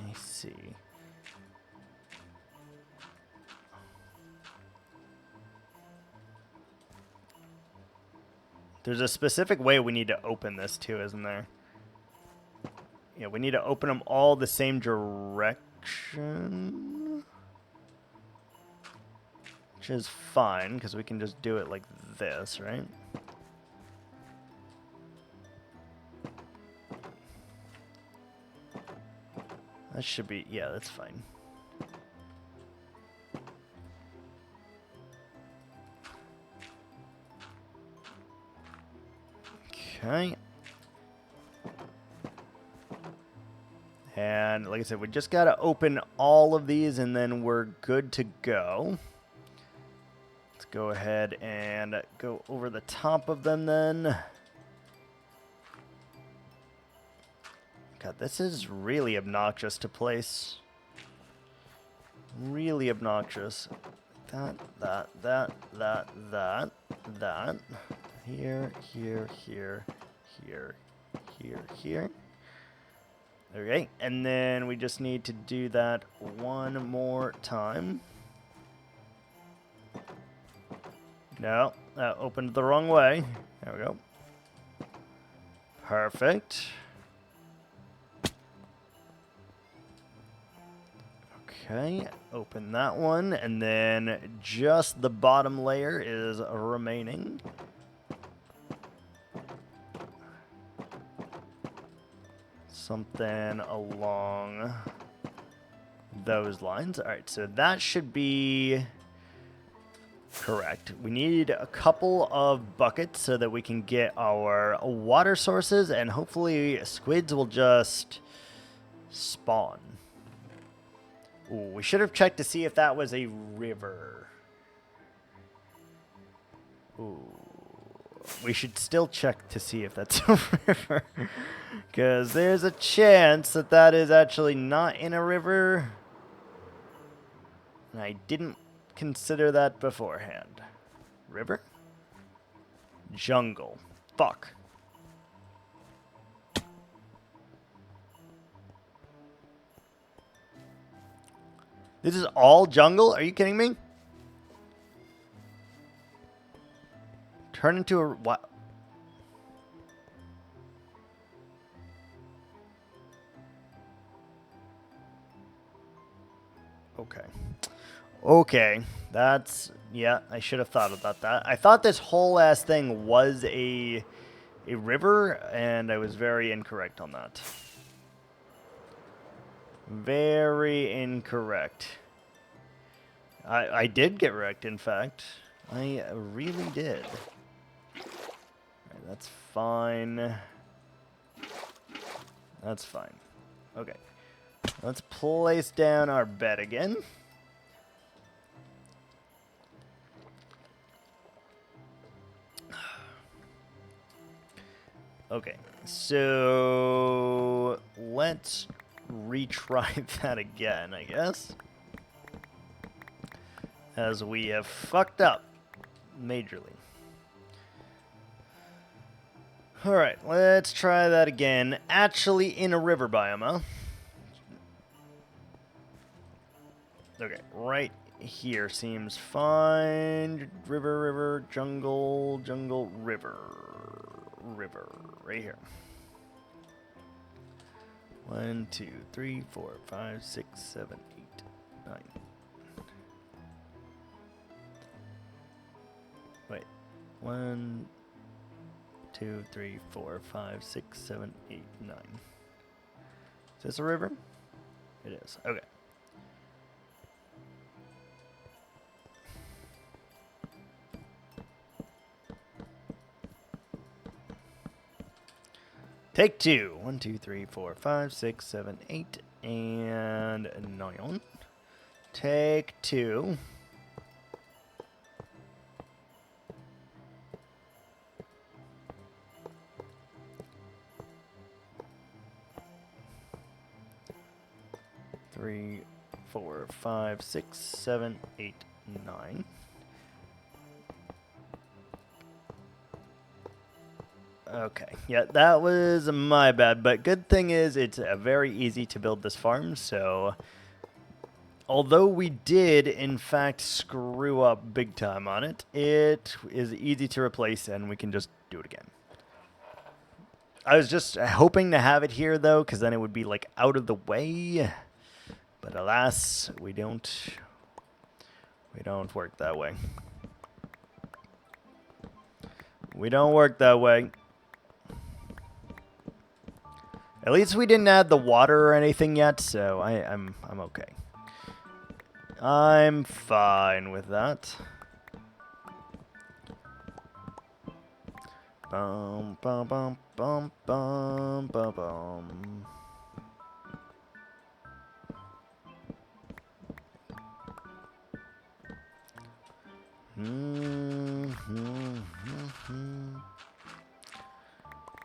There's a specific way we need to open this too, isn't there? Yeah, we need to open them all the same direction. Which is fine, because we can just do it like this, right? That should be... yeah, that's fine. Okay. And like I said, we just got to open all of these and then we're good to go. Let's go ahead and go over the top of them then. God, this is really obnoxious to place. Really obnoxious. That. Here. Okay, and then we just need to do that one more time. No, that opened the wrong way. There we go. Perfect. Okay, open that one, and then just the bottom layer is remaining. Something along those lines. All right, so that should be correct. We need a couple of buckets so that we can get our water sources, and hopefully squids will just spawn. Ooh, we should have checked to see if that was a river. Ooh. We should still check to see if that's a river. Because there's a chance that that is actually not in a river. And I didn't consider that beforehand. River? Jungle. Fuck. This is all jungle? Are you kidding me? Turn into a... What? Okay. Okay. That's... Yeah, I should have thought about that. I thought this whole ass thing was a river, and I was very incorrect on that. Very incorrect. I did get wrecked, in fact. I really did. Alright, that's fine. That's fine. Okay. Let's place down our bed again. Okay, so let's retry that again, I guess. As we have fucked up majorly. Alright, let's try that again. Actually in a river biome, huh? Okay, right here seems fine. River, river, jungle, jungle, river. River, right here. 1, 2, 3, 4, 5, 6, 7, 8, 9. Wait. 1, 2, 3, 4, 5, 6, 7, 8, 9. Is this a river? It is. Okay. Take 2. 1, 2, 3, 4, 5, 6, 7, 8, and 9. Take 2. Three, 4, 5, 6, 7, 8, 9. Okay, yeah, that was my bad, but good thing is it's very easy to build this farm, so although we did, in fact, screw up big time on it, it is easy to replace, and we can just do it again. I was just hoping to have it here, though, because then it would be, like, out of the way, but alas, we don't work that way. We don't work that way. At least we didn't add the water or anything yet, so I'm okay. I'm fine with that. Bum bum bum bum bum bum bum.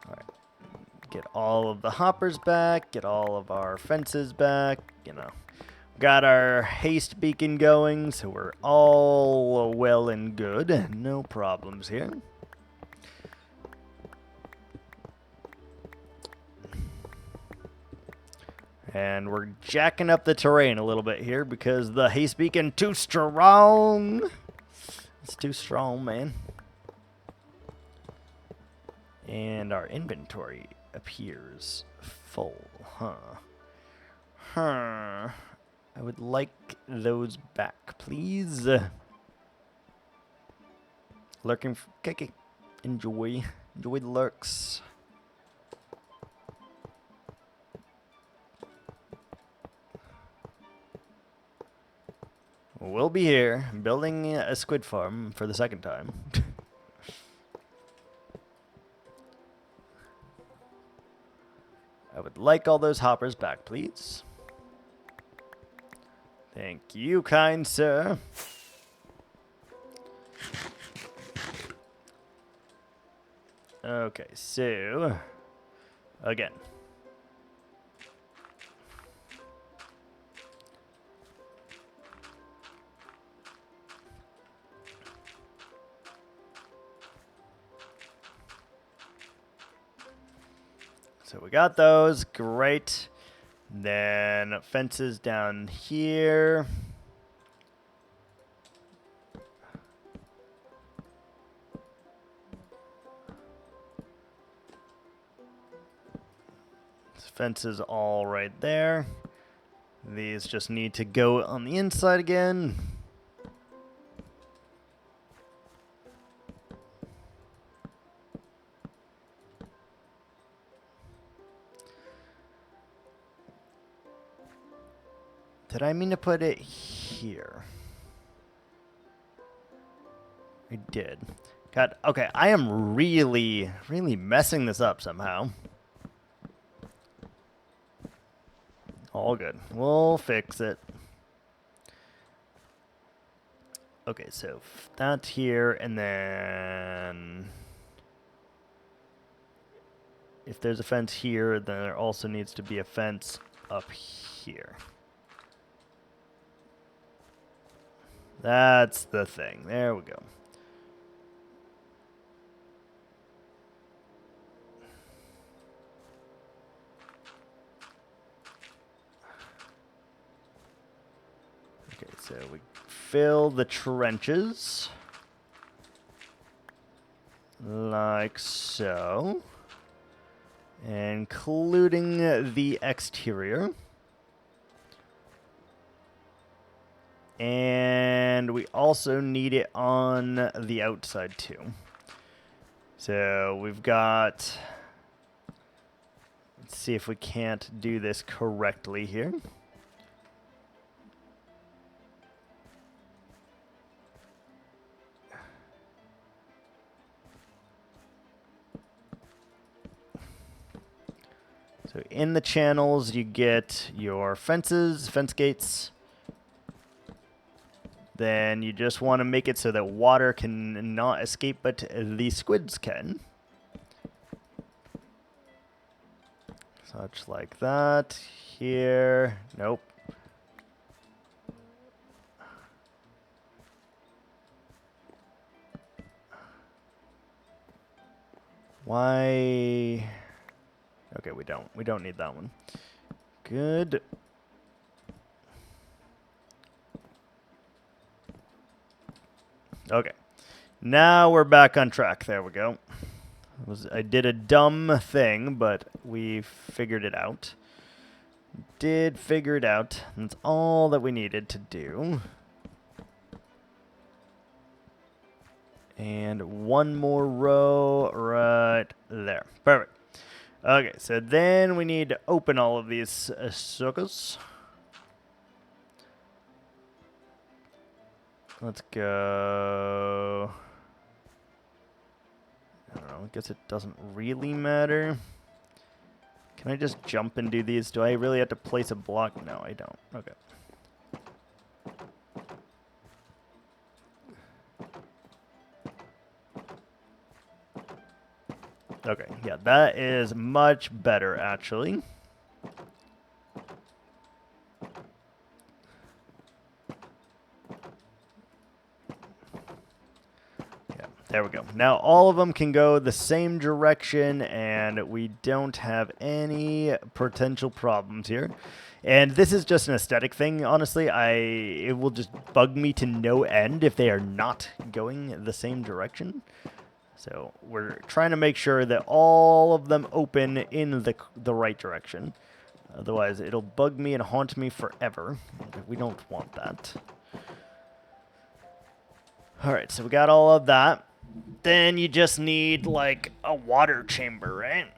Alright. Get all of the hoppers back, get all of our fences back, you know. Got our haste beacon going, so we're all well and good. No problems here. And we're jacking up the terrain a little bit here because the haste beacon too strong. It's too strong, man. And our inventory appears full, huh? Huh. I would like those back, please. Lurking. Okay. Enjoy the lurks. We'll be here, building a squid farm for the second time. I would like all those hoppers back, please. Thank you, kind sir. Okay, so again. So we got those, great. Then fences down here. Fences all right there. These just need to go on the inside again. Did I mean to put it here? I did. God, okay, I am really messing this up somehow. All good. We'll fix it. Okay, so that's here, and then if there's a fence here, then there also needs to be a fence up here. That's the thing. There we go. Okay, so we fill the trenches like so, including the exterior. And we also need it on the outside too. So we've got, let's see if we can't do this correctly here. So in the channels, you get your fences, fence gates. Then you just want to make it so that water can not escape, but the squids can. Such like that. Here. Nope. Why? Okay, we don't. We don't need that one. Good. Okay. Now we're back on track. There we go. I did a dumb thing, but we figured it out. Did figure it out. That's all that we needed to do. And one more row right there. Perfect. Okay, so then we need to open all of these suckers. Let's go. I don't know. I guess it doesn't really matter. Can I just jump and do these? Do I really have to place a block? No, I don't. Okay. Okay, yeah, that is much better, actually. There we go. Now all of them can go the same direction, and we don't have any potential problems here. And this is just an aesthetic thing, honestly. It will just bug me to no end if they are not going the same direction. So we're trying to make sure that all of them open in the right direction. Otherwise, it'll bug me and haunt me forever. We don't want that. All right, so we got all of that. Then you just need, like, a water chamber, right?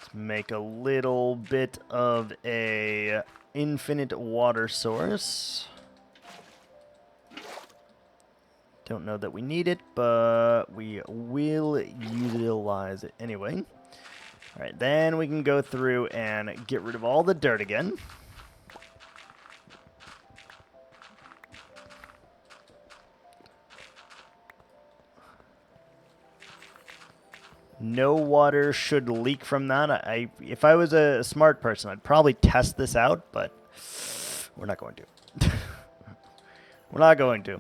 Let's make a little bit of a infinite water source. Don't know that we need it, but we will utilize it anyway. All right, then we can go through and get rid of all the dirt again. No water should leak from that. If I was a smart person, I'd probably test this out, but we're not going to. We're not going to.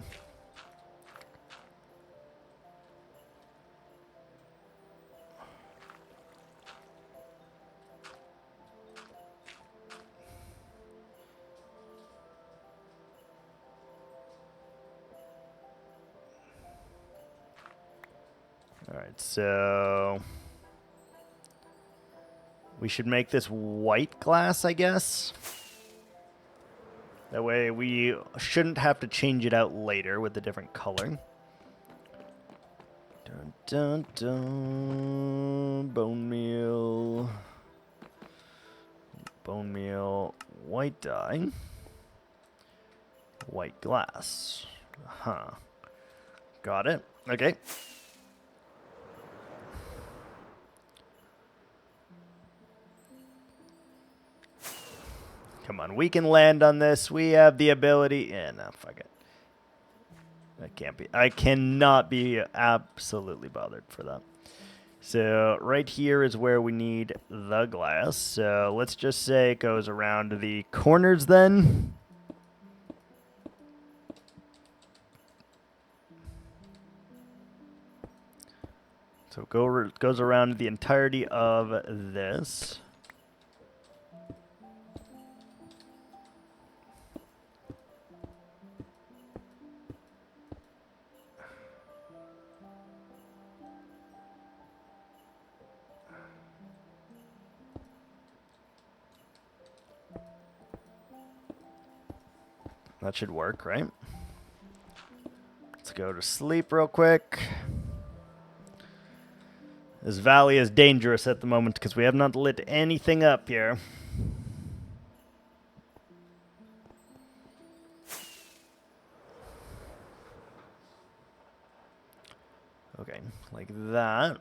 All right, so we should make this white glass, I guess. That way we shouldn't have to change it out later with a different color. Dun, dun, dun. Bone meal. Bone meal. White dye. White glass. Huh. Got it. Okay. Come on, we can land on this. We have the ability. Yeah, no, fuck it. That can't be. I cannot be absolutely bothered for that. So right here is where we need the glass. So let's just say it goes around the corners then. So goes around the entirety of this. That should work, right? Let's go to sleep real quick. This valley is dangerous at the moment because we have not lit anything up here. Okay, like that.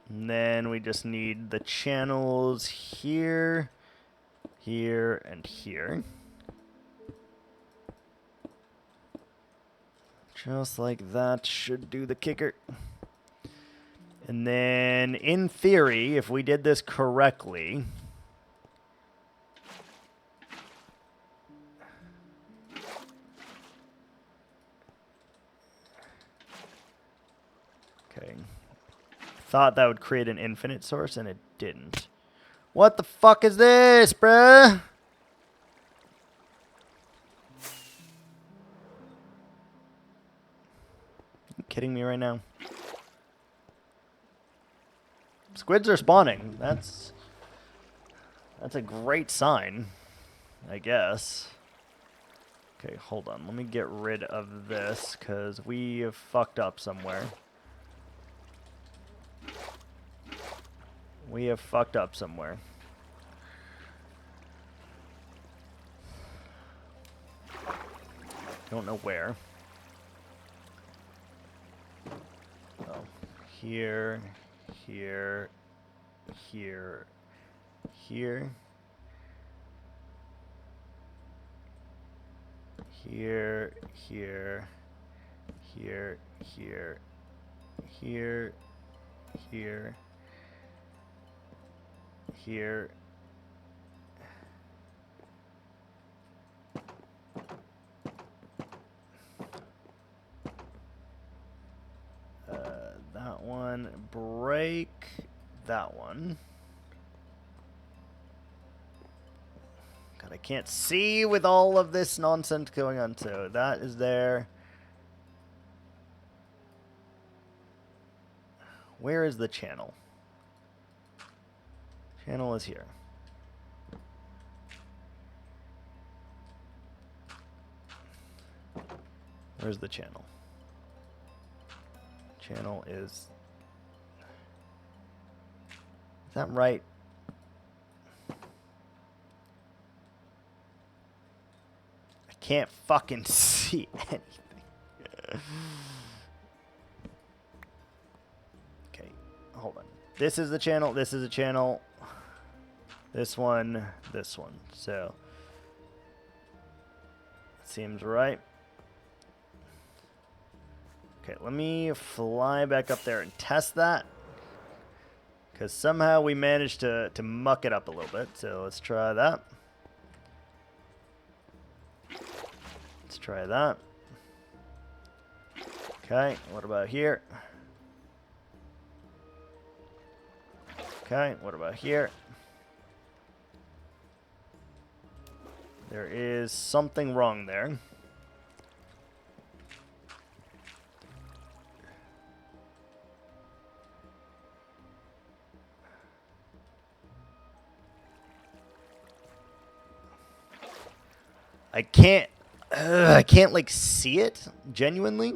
And then we just need the channels here, here, and here. Just like that should do the kicker. And then, in theory, if we did this correctly, okay, thought that would create an infinite source, and it didn't. What the fuck is this, bruh? You kidding me right now? Squids are spawning. That's a great sign, I guess. Okay, hold on. Let me get rid of this, because we have fucked up somewhere. We have fucked up somewhere. Don't know where. Oh, here, here, here, here, here, here, here, here, here, here, here. That one, break that one. God, I can't see with all of this nonsense going on. So that is there. Where is the channel? Channel is here. Where's the channel? Channel is that right? I can't fucking see anything. Okay, hold on. This is the channel. This is a channel. This one. This one. So seems right. Okay, let me fly back up there and test that. Because somehow we managed to muck it up a little bit. So let's try that. Let's try that. Okay, what about here? Okay, what about here? There is something wrong there. I can't like see it genuinely.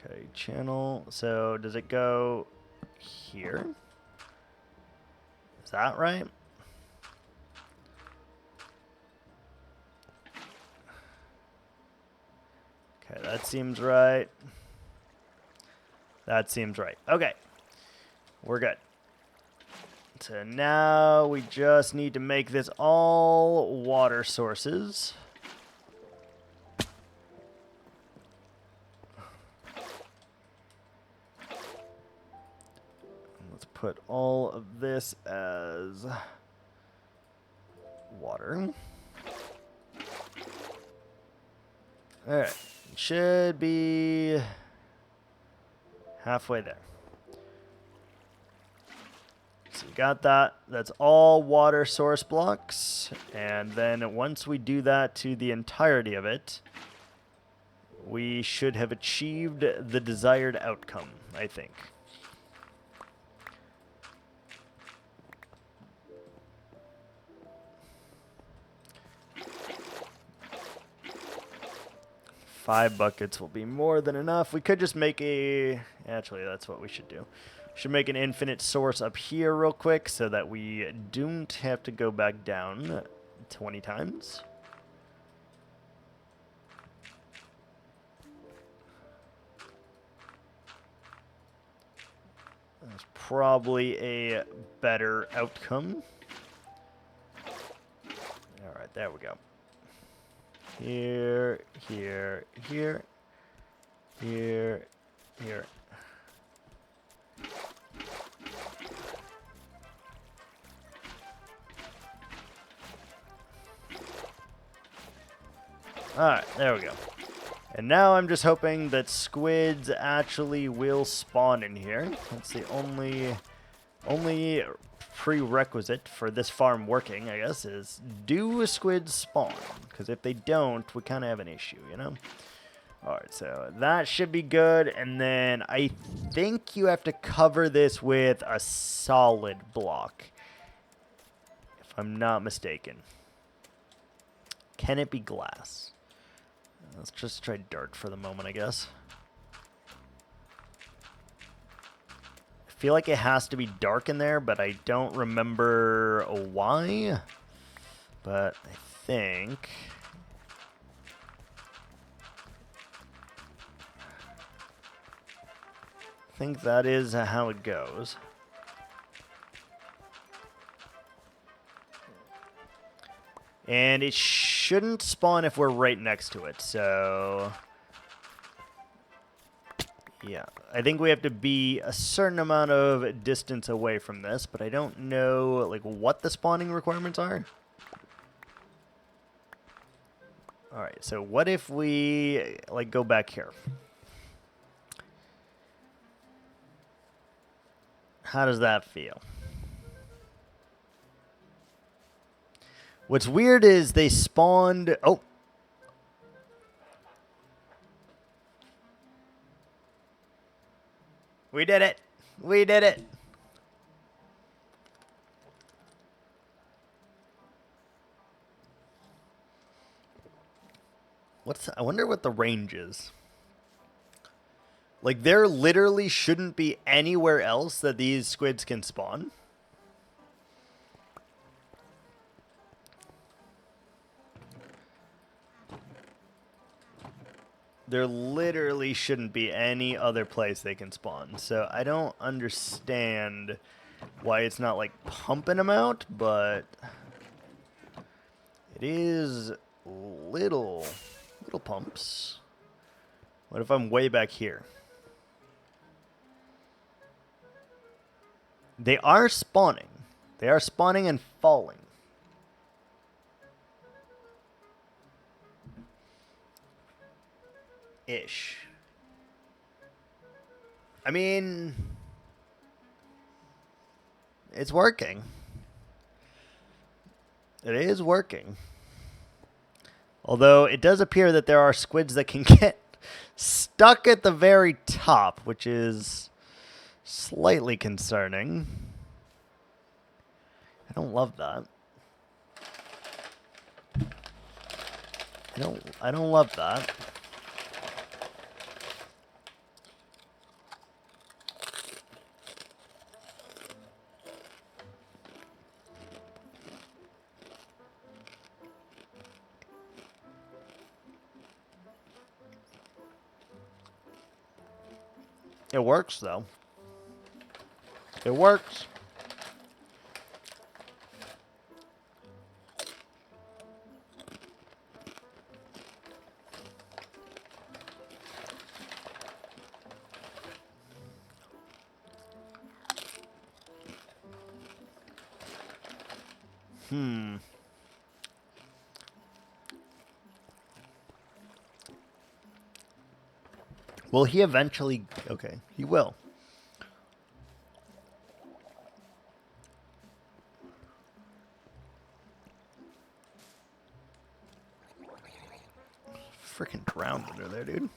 Okay, channel. So does it go here? Is that right? Okay, that seems right. That seems right. Okay. We're good. So now we just need to make this all water sources. Let's put all of this as water. All right. Should be halfway there. So we got that. That's all water source blocks. And then once we do that to the entirety of it, we should have achieved the desired outcome, I think. Five buckets will be more than enough. We could just make a... Actually, that's what we should do. Should make an infinite source up here real quick so that we don't have to go back down 20 times. That's probably a better outcome. All right, there we go. Here, here, here, here, here. Alright, there we go. And now I'm just hoping that squids actually will spawn in here. That's the only prerequisite for this farm working, I guess, is do squids spawn? Because if they don't, we kind of have an issue, you know? Alright, so that should be good. And then I think you have to cover this with a solid block, if I'm not mistaken. Can it be glass? Let's just try dirt for the moment, I guess. I feel like it has to be dark in there, but I don't remember why. But I think... that is how it goes. And it shouldn't spawn if we're right next to it, so... yeah, I think we have to be a certain amount of distance away from this, but I don't know, like, what the spawning requirements are. Alright, so what if we, like, go back here? How does that feel? What's weird is they spawned... oh! We did it! We did it! I wonder what the range is. Like, there literally shouldn't be anywhere else that these squids can spawn. There literally shouldn't be any other place they can spawn. So I don't understand why it's not like pumping them out, but it is little pumps. What if I'm way back here? They are spawning. They are spawning and falling. Ish. I mean, it's working. It is working. Although it does appear that there are squids that can get stuck at the very top, which is slightly concerning. I don't love that. I don't love that. It works, though. It works. Will he eventually... Okay, he will. Freaking drowned under there, dude.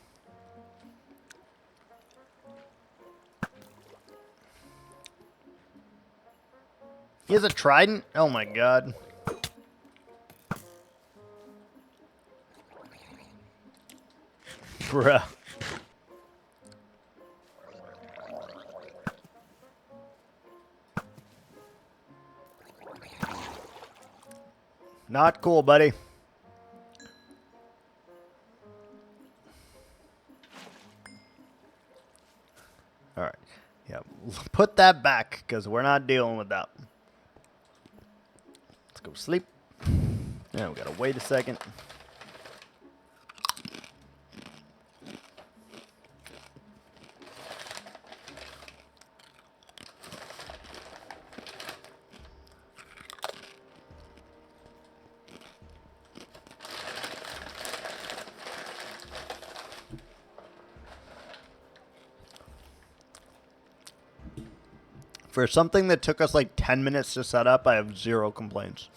He has a trident? Oh my god. Bruh. Not cool, buddy. Alright. Yeah, put that back, because we're not dealing with that. Let's go sleep. Yeah, we gotta wait a second. For something that took us like 10 minutes to set up, I have zero complaints.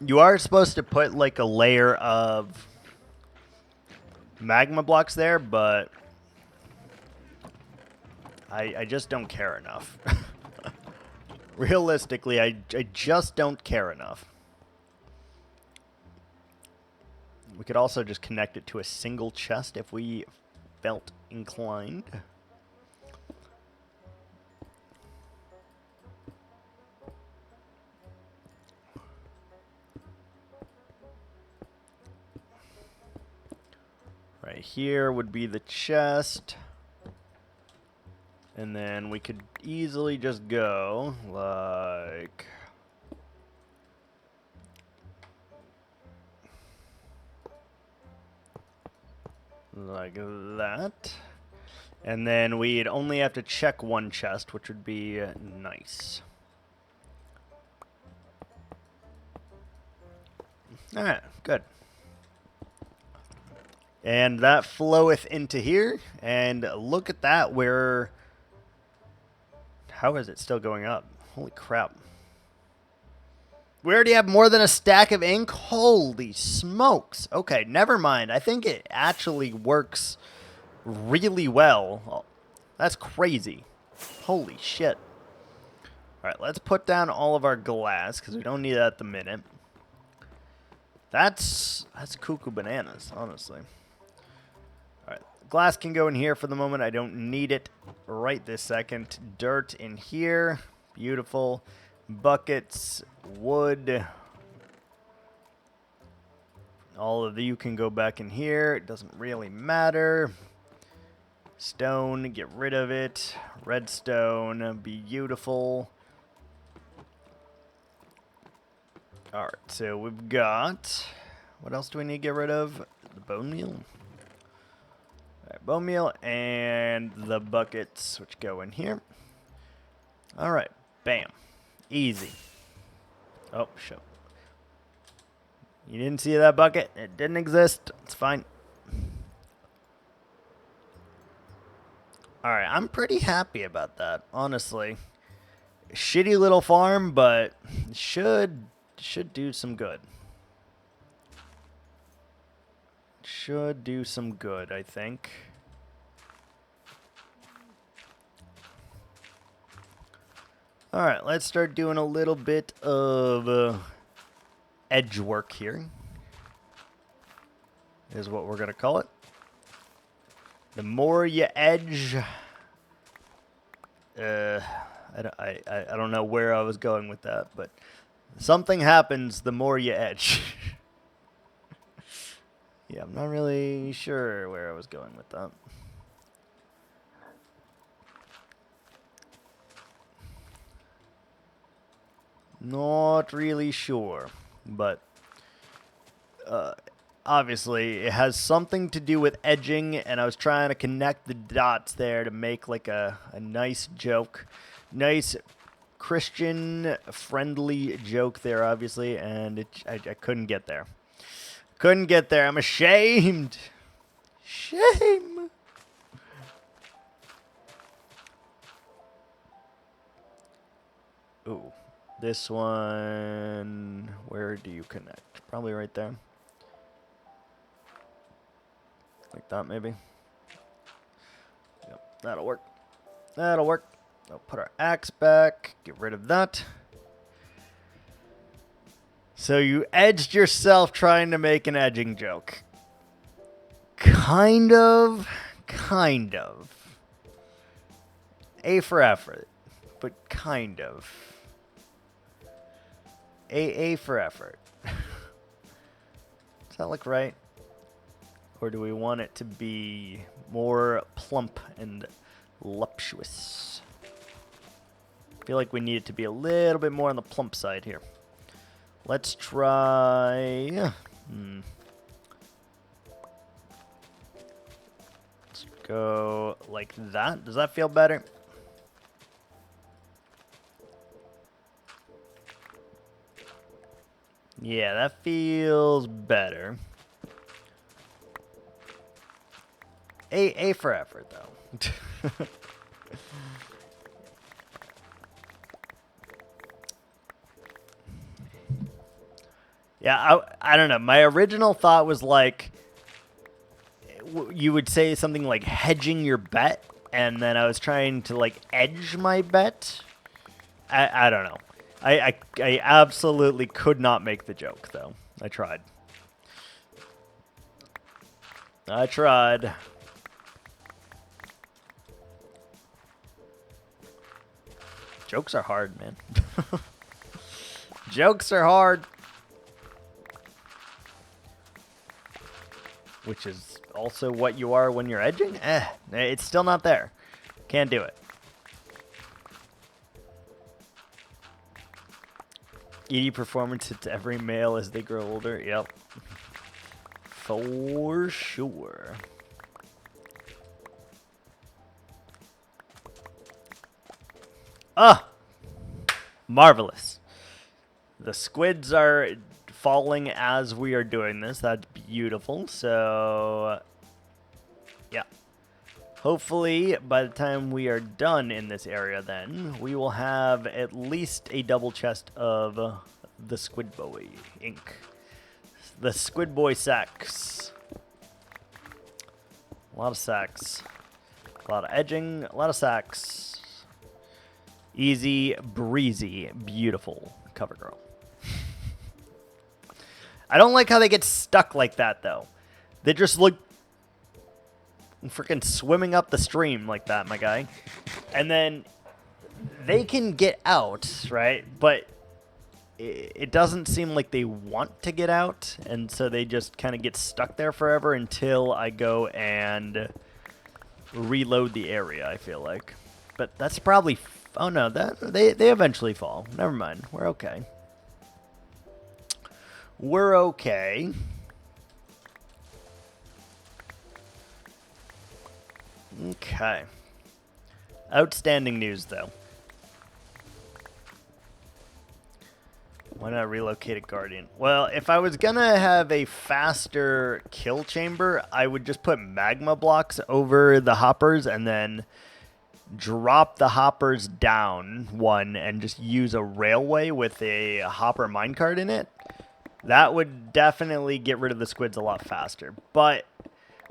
You are supposed to put like a layer of magma blocks there, but I just don't care enough. Realistically, I just don't care enough. We could also just connect it to a single chest if we felt inclined. Right here would be the chest. And then we could easily just go like... like that. And then we'd only have to check one chest, which would be nice. Alright, good. And that floweth into here. And look at that, where... How is it still going up? Holy crap. We already have more than a stack of ink? Holy smokes. Okay, never mind. I think it actually works really well. That's crazy. Holy shit. Alright, let's put down all of our glass, because we don't need that at the minute. That's cuckoo bananas, honestly. Alright, glass can go in here for the moment. I don't need it right this second. Dirt in here. Beautiful. Buckets, wood. All of you can go back in here. It doesn't really matter. Stone, get rid of it. Redstone, beautiful. Alright, so we've got... What else do we need to get rid of? The bone meal. Alright, bone meal and the buckets, which go in here. Alright, bam. Easy. Oh, shit. You didn't see that bucket? It didn't exist. It's fine. Alright, I'm pretty happy about that, honestly. Shitty little farm, but should do some good. Should do some good, I think. Alright, let's start doing a little bit of edge work here. Is what we're going to call it. The more you edge... I don't know where I was going with that, but something happens the more you edge. Yeah, I'm not really sure where I was going with that. Not really sure, but obviously it has something to do with edging, and I was trying to connect the dots there to make like a nice joke. Nice Christian-friendly joke there, obviously, and I couldn't get there. Couldn't get there. I'm ashamed. Shame. Ooh. This one, where do you connect? Probably right there. Like that, maybe. Yep, that'll work. That'll work. I'll put our axe back. Get rid of that. So you edged yourself trying to make an edging joke. Kind of. Kind of. A for effort. But kind of. A for effort. Does that look right? Or do we want it to be more plump and voluptuous? I feel like we need it to be a little bit more on the plump side here. Let's try... Let's go like that. Does that feel better? Yeah, that feels better. A for effort, though. Yeah, I don't know. My original thought was like, you would say something like hedging your bet, and then I was trying to like edge my bet. I don't know. I absolutely could not make the joke, though. I tried. I tried. Jokes are hard, man. Jokes are hard. Which is also what you are when you're edging? It's still not there. Can't do it. ED performance hits every male as they grow older. Yep. For sure. Ah! Marvelous. The squids are falling as we are doing this. That's beautiful. So, yeah. Hopefully, by the time we are done in this area, then, we will have at least a double chest of the Squid Boy ink. The Squid Boy sacks. A lot of sacks. A lot of edging. A lot of sacks. Easy, breezy, beautiful cover girl. I don't like how they get stuck like that, though. They just look... freaking swimming up the stream like that, my guy. And then they can get out, right? But it doesn't seem like they want to get out, and so they just kind of get stuck there forever until I go and reload the area, I feel like. But that's probably... oh, no, they eventually fall. Never mind. We're okay. We're okay. Okay. Outstanding news, though. Why not relocate a Guardian? Well, if I was gonna have a faster kill chamber, I would just put magma blocks over the hoppers and then drop the hoppers down one and just use a railway with a hopper minecart in it. That would definitely get rid of the squids a lot faster. But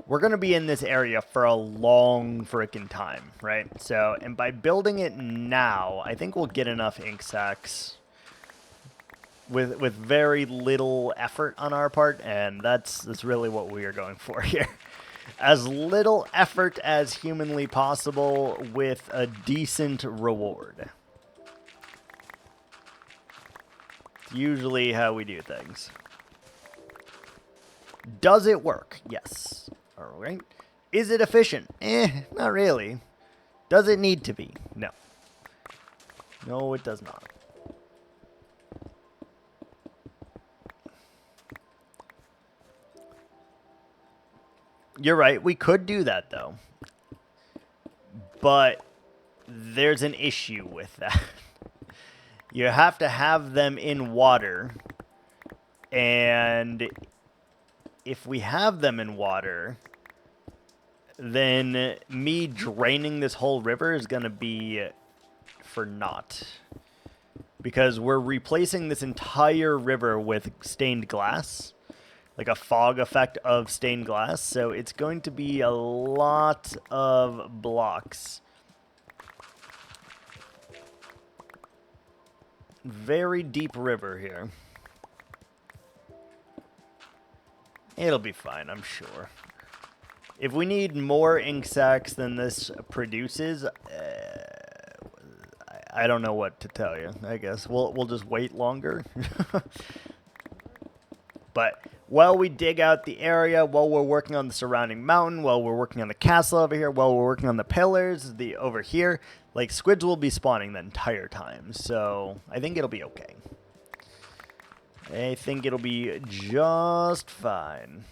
we're going to be in this area for a long freaking time, right? So, and by building it now, I think we'll get enough ink sacs with very little effort on our part, and that's really what we are going for here. As little effort as humanly possible with a decent reward. It's usually how we do things. Does it work? Yes. All right. Is it efficient? Not really. Does it need to be? No. No, it does not. You're right. We could do that, though. But there's an issue with that. You have to have them in water. And if we have them in water, then me draining this whole river is going to be for naught. Because we're replacing this entire river with stained glass. Like a fog effect of stained glass. So it's going to be a lot of blocks. Very deep river here. It'll be fine, I'm sure. If we need more ink sacs than this produces, I don't know what to tell you. I guess we'll just wait longer. But while we dig out the area, while we're working on the surrounding mountain, while we're working on the castle over here, while we're working on the pillars over here, like squids will be spawning the entire time. So I think it'll be okay. I think it'll be just fine.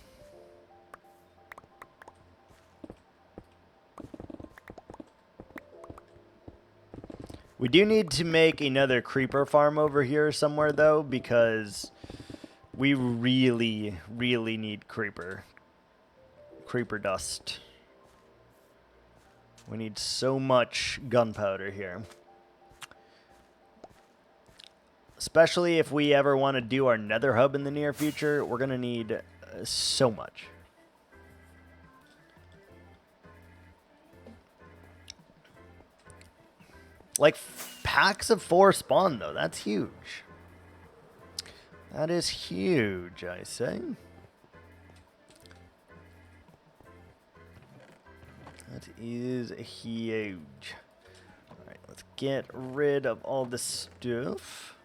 We do need to make another creeper farm over here somewhere, though, because we really, really need creeper dust. We need so much gunpowder here. Especially if we ever want to do our nether hub in the near future, we're going to need so much. Like, packs of 4 spawn, though. That's huge. That is huge, I say. That is huge. Alright, let's get rid of all this stuff.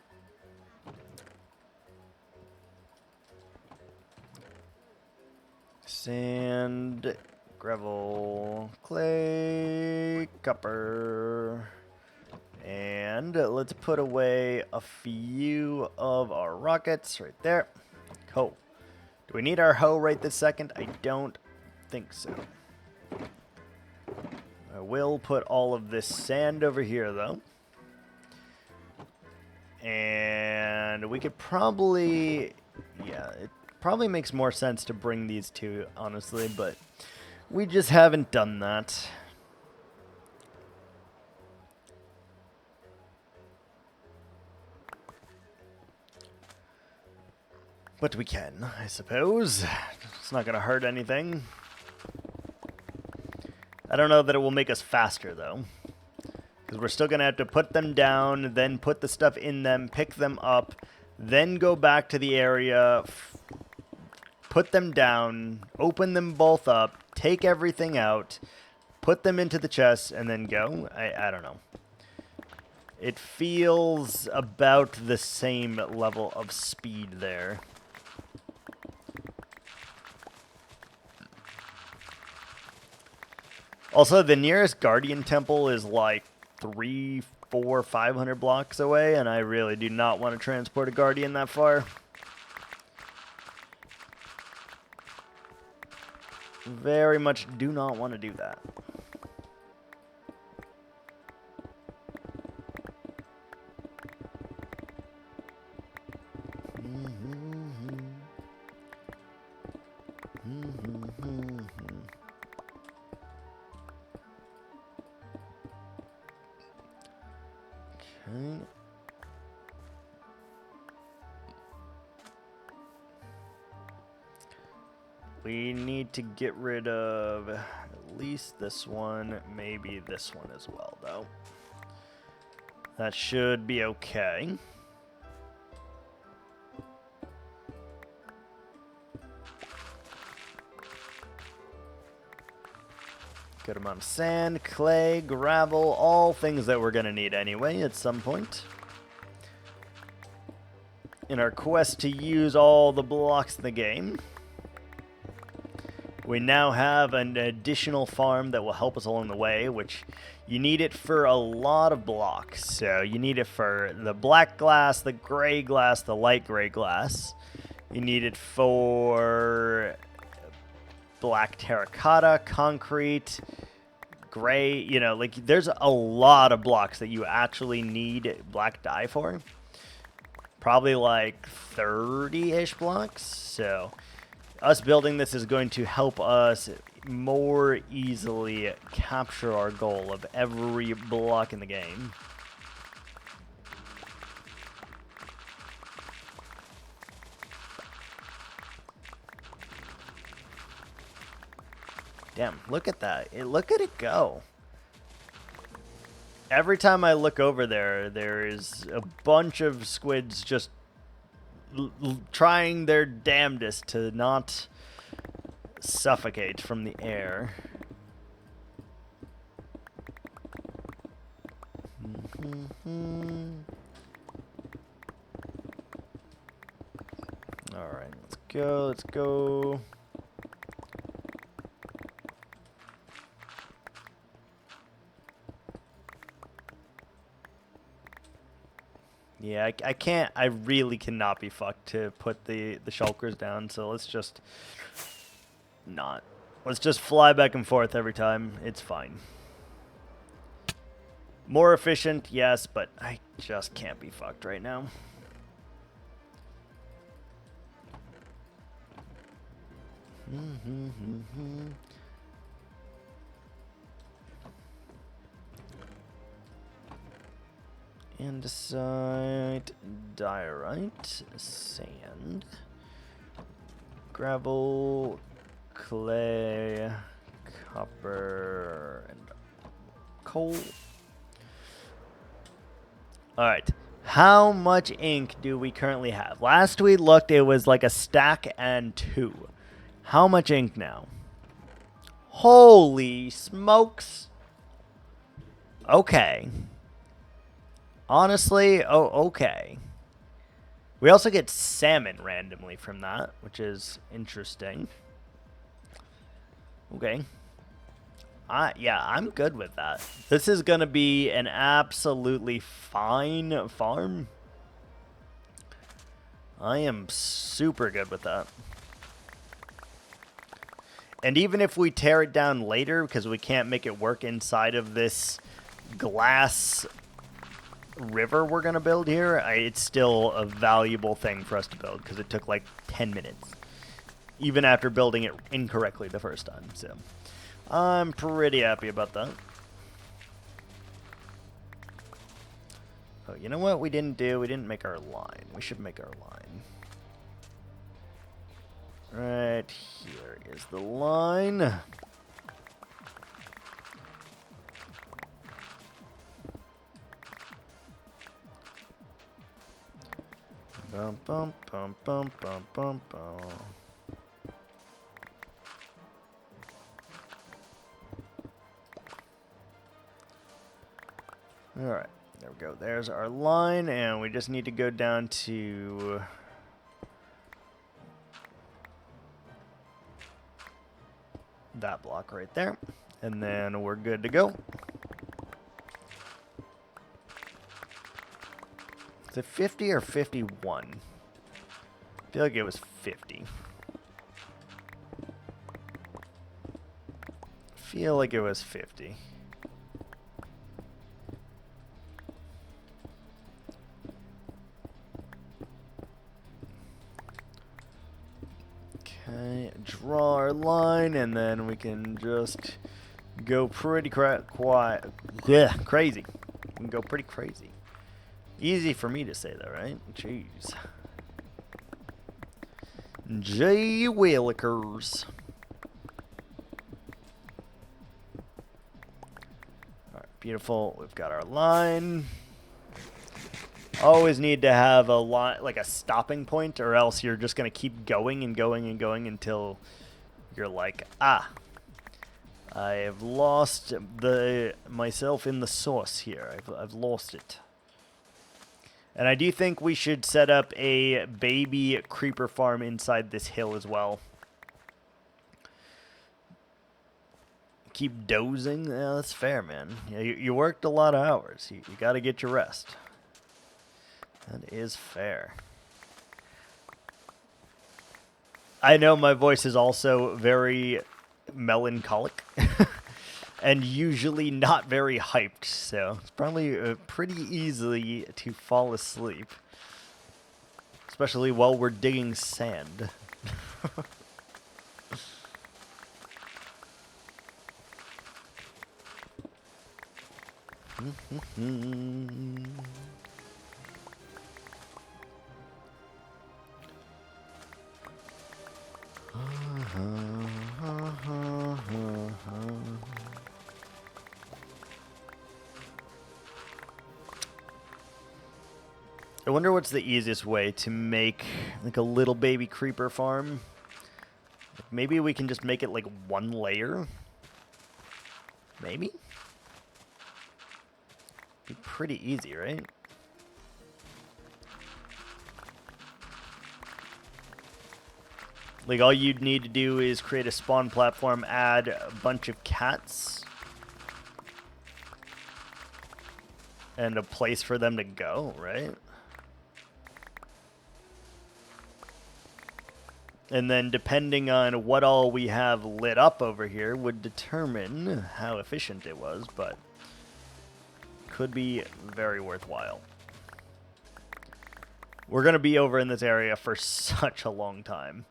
Sand, gravel, clay, copper. And let's put away a few of our rockets right there. Cool. Do we need our hoe right this second? I don't think so. I will put all of this sand over here, though. And we could probably... yeah, it probably makes more sense to bring these two, honestly, but we just haven't done that. But we can, I suppose. It's not going to hurt anything. I don't know that it will make us faster, though. Because we're still going to have to put them down, then put the stuff in them, pick them up, then go back to the area, put them down, open them both up, take everything out, put them into the chest, and then go. I don't know. It feels about the same level of speed there. Also, the nearest Guardian Temple is like 300, 400, 500 blocks away, and I really do not want to transport a Guardian that far. Very much do not want to do that. Okay. We need to get rid of at least this one, maybe this one as well, though. That should be okay. Good amount of sand, clay, gravel, all things that we're going to need anyway at some point. In our quest to use all the blocks in the game. We now have an additional farm that will help us along the way, which you need it for a lot of blocks. So you need it for the black glass, the gray glass, the light gray glass. You need it for black terracotta, concrete, gray, you know, like there's a lot of blocks that you actually need black dye for. Probably like 30-ish blocks. So us building this is going to help us more easily capture our goal of every block in the game. Damn, look at that. Look at it go. Every time I look over there, there is a bunch of squids just trying their damnedest to not suffocate from the air. Alright, let's go, let's go. Yeah, I can't, I really cannot be fucked to put the shulkers down, so let's just not. Let's just fly back and forth every time. It's fine. More efficient, yes, but I just can't be fucked right now. Andesite, diorite, sand, gravel, clay, copper, and coal. Alright, how much ink do we currently have? Last we looked, it was like a stack and 2. How much ink now? Holy smokes. Okay. Honestly, okay. We also get salmon randomly from that, which is interesting. Okay. Yeah, I'm good with that. This is going to be an absolutely fine farm. I am super good with that. And even if we tear it down later, because we can't make it work inside of this glass river we're going to build here, it's still a valuable thing for us to build, because it took like 10 minutes. Even after building it incorrectly the first time, so I'm pretty happy about that. Oh, you know what we didn't do? We didn't make our line. We should make our line. Right here is the line. Bum, bum, bum, bum, bum, bum, bum. Alright, there we go. There's our line, and we just need to go down to... that block right there. And then we're good to go. Is it 50 or 51? I feel like it was 50. I feel like it was 50. Okay, draw our line, and then we can just go pretty crazy. We can go pretty crazy. Easy for me to say that, right? Jeez. J Willikers. Alright, beautiful. We've got our line. Always need to have a line, like a stopping point, or else you're just going to keep going and going and going until you're like, ah, I have lost myself in the sauce here. I've lost it. And I do think we should set up a baby creeper farm inside this hill as well. Keep dozing? Yeah, that's fair, man. Yeah, you worked a lot of hours. You got to get your rest. That is fair. I know my voice is also very melancholic. And usually not very hyped, so it's probably pretty easy to fall asleep. Especially while we're digging sand. I wonder what's the easiest way to make like a little baby creeper farm. Maybe we can just make it like one layer. Maybe? Be pretty easy, right? Like all you'd need to do is create a spawn platform, add a bunch of cats, and a place for them to go, right? And then depending on what all we have lit up over here would determine how efficient it was, but could be very worthwhile. We're going to be over in this area for such a long time.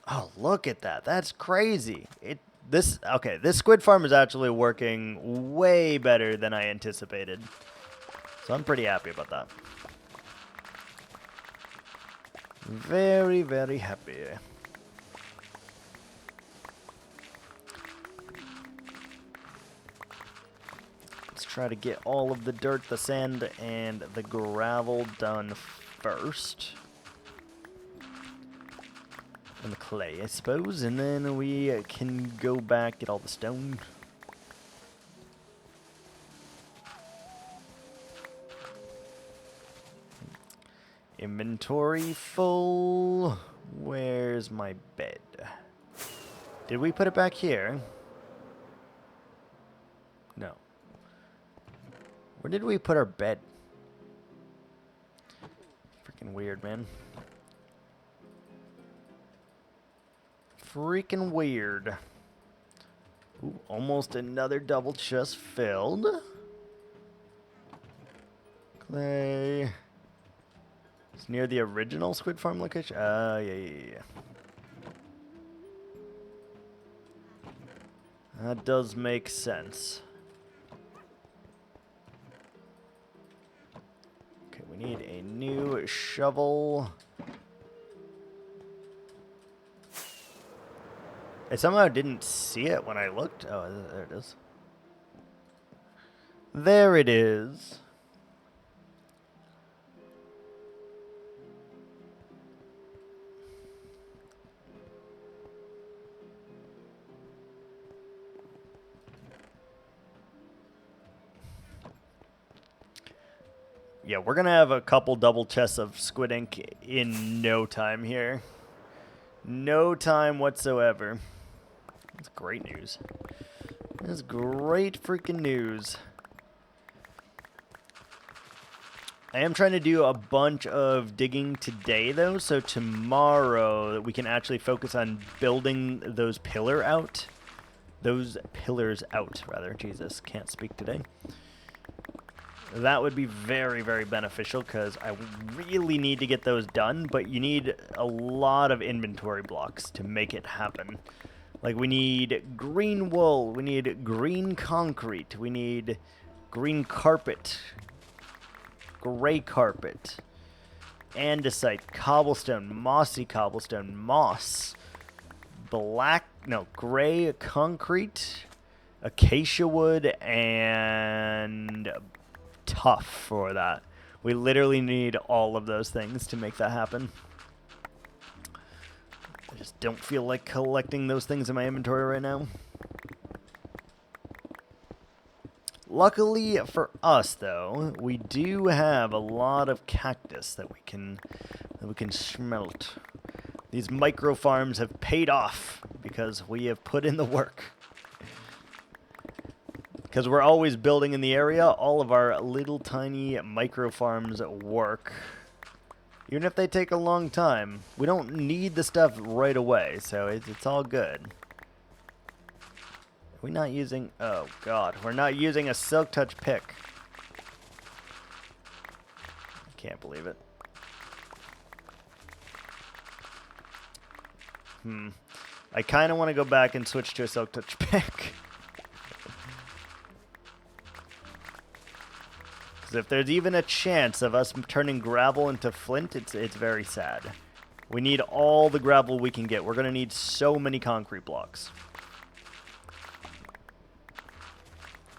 Oh, look at that. That's crazy. This squid farm is actually working way better than I anticipated. So I'm pretty happy about that. Very, very happy. Let's try to get all of the dirt, the sand, and the gravel done first. And the clay, I suppose, and then we can go back, get all the stone. Inventory full. Where's my bed? Did we put it back here? No. Where did we put our bed? Freaking weird, man. Freaking weird. Ooh, almost another double chest filled. Clay. It's near the original squid farm location. Yeah. That does make sense. Okay, we need a new shovel. I somehow didn't see it when I looked. Oh, there it is. There it is. Yeah, we're going to have a couple double chests of squid ink in no time here. No time whatsoever. That's great news. That's great freaking news. I am trying to do a bunch of digging today, though, so tomorrow we can actually focus on building those pillars out. Rather. Jesus, can't speak today. That would be very, very beneficial, because I really need to get those done, but you need a lot of inventory blocks to make it happen. Like, we need green wool, we need green concrete, we need green carpet, gray carpet, andesite, cobblestone, mossy cobblestone, moss, gray concrete, acacia wood, and tough for that. We literally need all of those things to make that happen. I just don't feel like collecting those things in my inventory right now. Luckily for us, though, we do have a lot of cactus that we can smelt. These micro farms have paid off because we have put in the work. Because we're always building in the area, all of our little tiny micro farms work. Even if they take a long time, we don't need the stuff right away, so it's all good. Are we not using... Oh, God. We're not using a Silk Touch pick. I can't believe it. I kind of want to go back and switch to a Silk Touch pick. Because if there's even a chance of us turning gravel into flint, it's very sad. We need all the gravel we can get. We're going to need so many concrete blocks.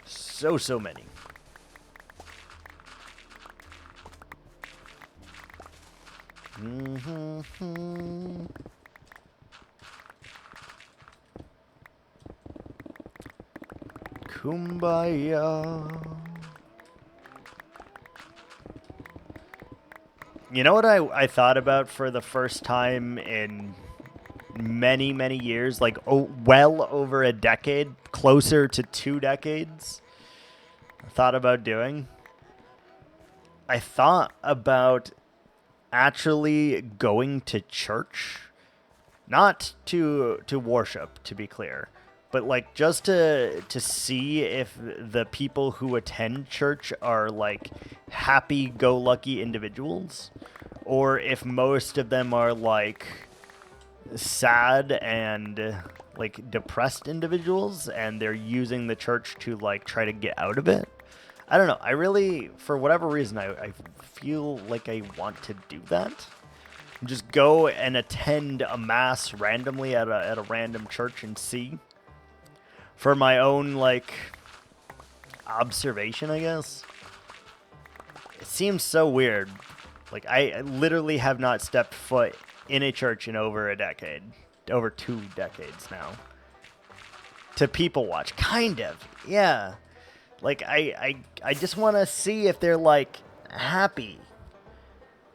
So many. Kumbaya. You know what I thought about for the first time in many, many years? Like, well over a decade, closer to 2 decades. I thought about doing. I thought about actually going to church. Not to worship, to be clear. But, like, just to see if the people who attend church are, like, happy-go-lucky individuals. Or if most of them are, like, sad and, like, depressed individuals. And they're using the church to, like, try to get out of it. I don't know. I really, for whatever reason, I feel like I want to do that. Just go and attend a mass randomly at a random church and see. For my own, like, observation, I guess. It seems so weird. Like, I literally have not stepped foot in a church in over a decade. Over 2 decades now. To people watch. Kind of. Yeah. Like, I just want to see if they're, like, happy.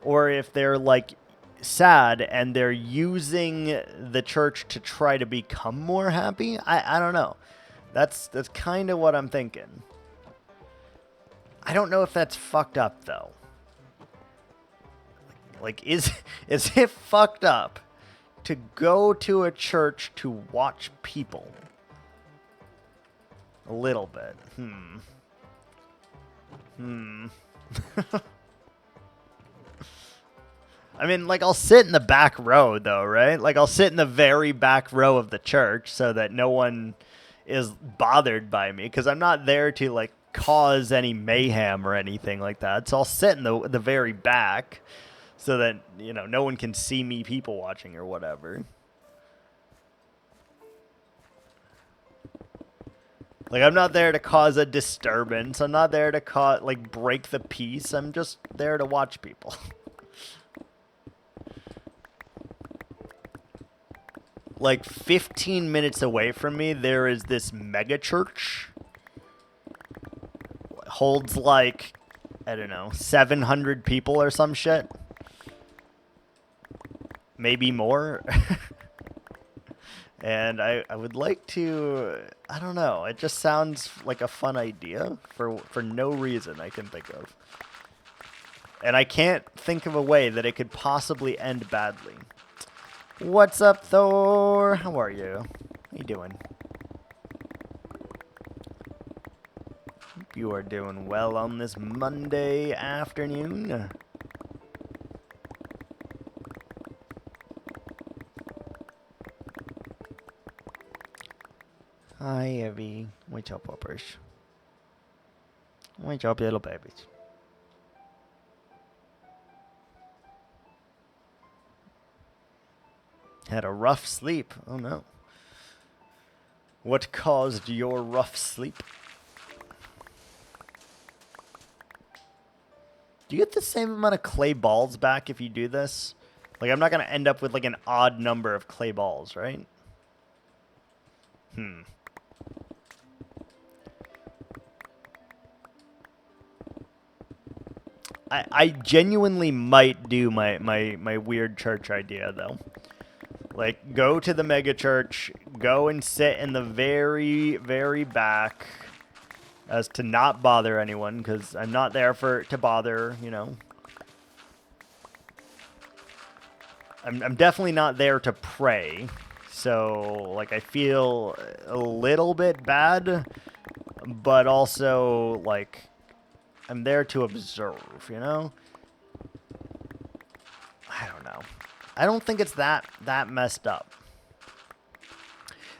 Or if they're, like, sad and they're using the church to try to become more happy. I don't know. That's kind of what I'm thinking. I don't know if that's fucked up, though. Like, is it fucked up to go to a church to watch people? A little bit. I mean, like, I'll sit in the back row, though, right? Like, I'll sit in the very back row of the church so that no one is bothered by me, because I'm not there to, like, cause any mayhem or anything like that. So I'll sit in the very back so that, you know, no one can see me people watching or whatever. Like, I'm not there to cause a disturbance. I'm not there to like, break the peace. I'm just there to watch people. Like, 15 minutes away from me, there is this mega church. It holds, like, I don't know, 700 people or some shit. Maybe more. And I would like to, I don't know, it just sounds like a fun idea for no reason I can think of. And I can't think of a way that it could possibly end badly. What's up, Thor? How are you? How you doing? Hope you are doing well on this Monday afternoon. Hi, Evie. Wake up, puppers. Wake up, little babies. Had a rough sleep. Oh, no. What caused your rough sleep? Do you get the same amount of clay balls back if you do this? Like, I'm not going to end up with, like, an odd number of clay balls, right? I genuinely might do my weird church idea, though. Like, go to the mega church, go and sit in the very, very back as to not bother anyone, because I'm not there to bother, you know. I'm definitely not there to pray, so, like, I feel a little bit bad, but also, like, I'm there to observe, you know? I don't know. I don't think it's that messed up.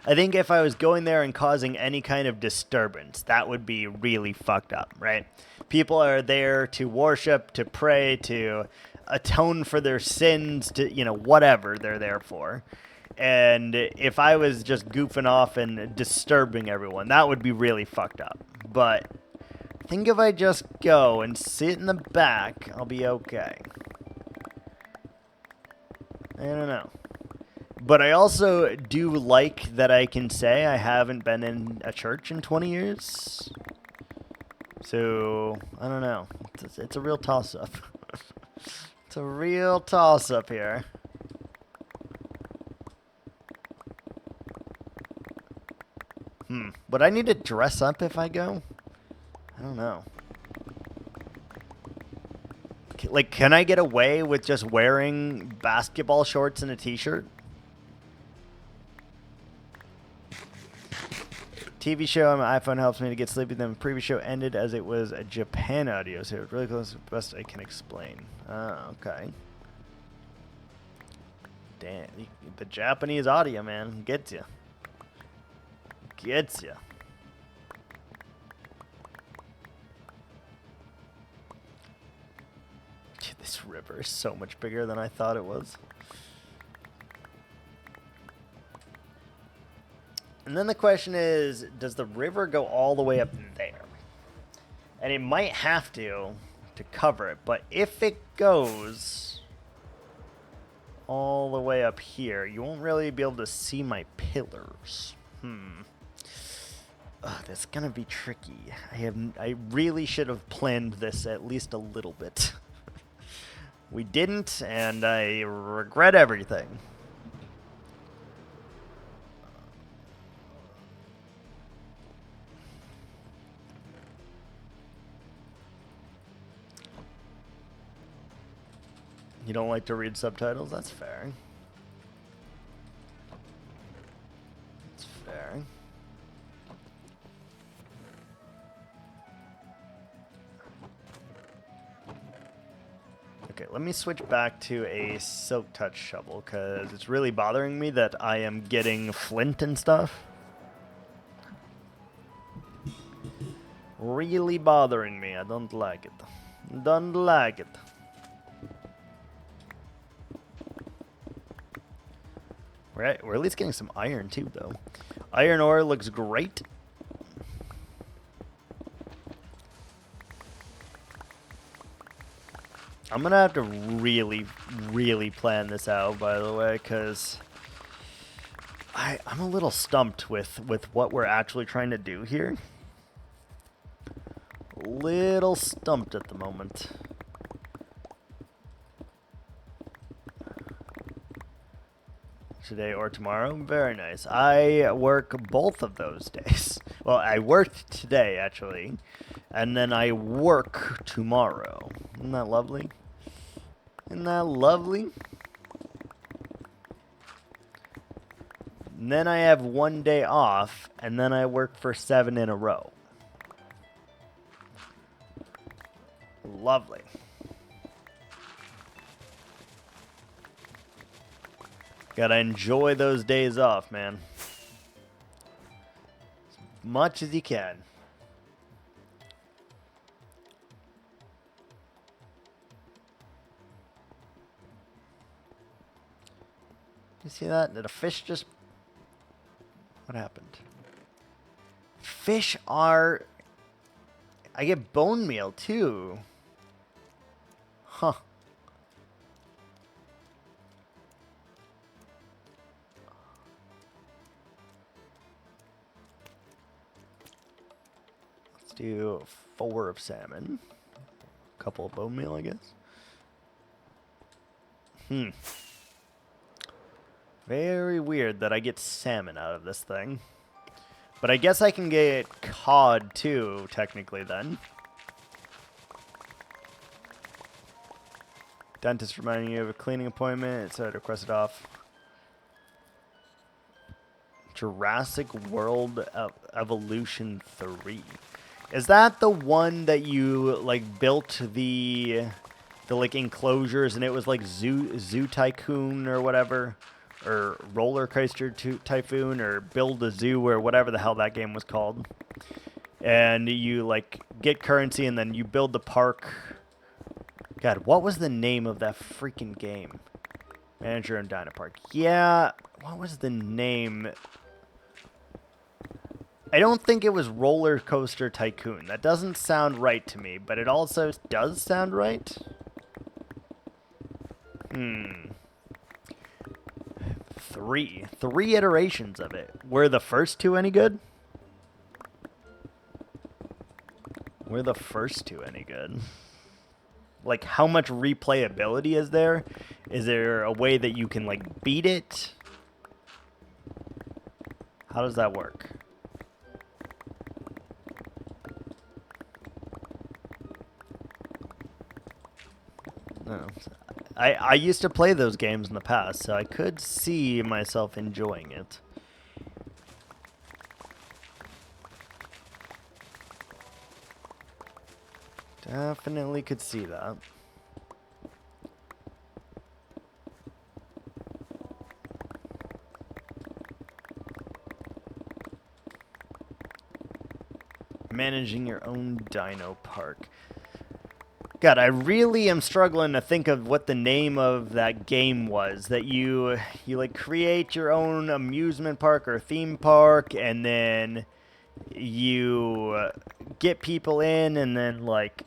I think if I was going there and causing any kind of disturbance, that would be really fucked up, right? People are there to worship, to pray, to atone for their sins, to, you know, whatever they're there for. And if I was just goofing off and disturbing everyone, that would be really fucked up. But I think if I just go and sit in the back, I'll be okay. I don't know. But I also do like that I can say I haven't been in a church in 20 years. So, I don't know. It's a real toss-up. It's a real toss-up here. Would I need to dress up if I go? I don't know. Like, can I get away with just wearing basketball shorts and a t-shirt? TV show on my iPhone helps me to get sleepy. Then the previous show ended as it was a Japan audio, so it was really close to the best I can explain. Oh, okay. Damn, the Japanese audio, man, gets you. Gets you. Dude, this river is so much bigger than I thought it was. And then the question is, does the river go all the way up there? And it might have to cover it, but if it goes all the way up here, you won't really be able to see my pillars. That's gonna be tricky. I really should have planned this at least a little bit. We didn't, and I regret everything. You don't like to read subtitles? That's fair. That's fair. Okay, let me switch back to a silk touch shovel, because it's really bothering me that I am getting flint and stuff. Really bothering me. I don't like it. Don't like it. We're at least getting some iron too, though. Iron ore looks great. I'm gonna have to really, really plan this out, by the way, because I'm a little stumped with what we're actually trying to do here. little stumped at the moment. Today or tomorrow? Very nice. I work both of those days. Well, I worked today, actually. And then I work tomorrow. Isn't that lovely? Isn't that lovely? And then I have one day off, and then I work for 7 in a row. Lovely. Gotta enjoy those days off, man. As much as you can. You see that? Did a fish just... What happened? Fish are... I get bone meal, too. Huh. Let's do 4 of salmon. A couple of bone meal, I guess. Very weird that I get salmon out of this thing. But I guess I can get cod, too, technically, then. Dentist reminding you of a cleaning appointment. It's requested off. Jurassic World Evolution 3. Is that the one that you, like, built the like, enclosures, and it was, like, Zoo Tycoon or whatever? Or Roller Coaster Typhoon, or Build a Zoo, or whatever the hell that game was called. And you, like, get currency, and then you build the park. God, what was the name of that freaking game? Manager and Dino Park. Yeah, what was the name? I don't think it was Roller Coaster Tycoon. That doesn't sound right to me, but it also does sound right. 3 iterations of it. Were the first 2 any good? Were the first 2 any good? Like, how much replayability is there? Is there a way that you can, like, beat it? How does that work? No. I used to play those games in the past, so I could see myself enjoying it. Definitely could see that. Managing your own dino park. God, I really am struggling to think of what the name of that game was. That you like create your own amusement park or theme park, and then you get people in, and then, like,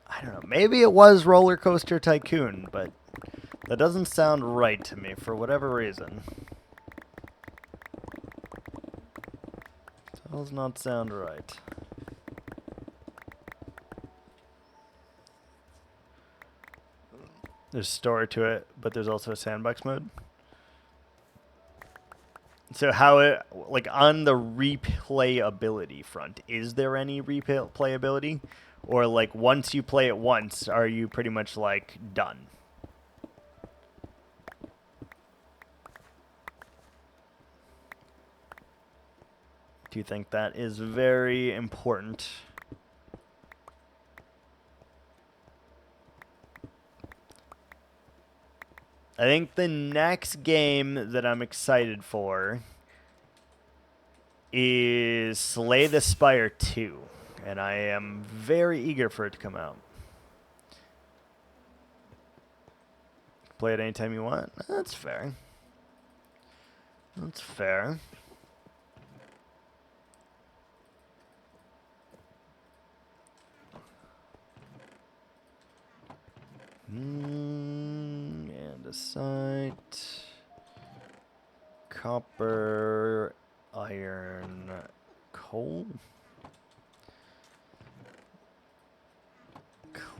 I don't know, maybe it was Roller Coaster Tycoon, but that doesn't sound right to me for whatever reason. Does not sound right. There's story to it, but there's also a sandbox mode. So how it, like, on the replayability front, is there any replayability? Or, like, once you play it once, are you pretty much, like, done? Do you think that is very important? I think the next game that I'm excited for is Slay the Spire 2. And I am very eager for it to come out. Play it anytime you want. That's fair. That's fair. And a site. Copper, iron, coal.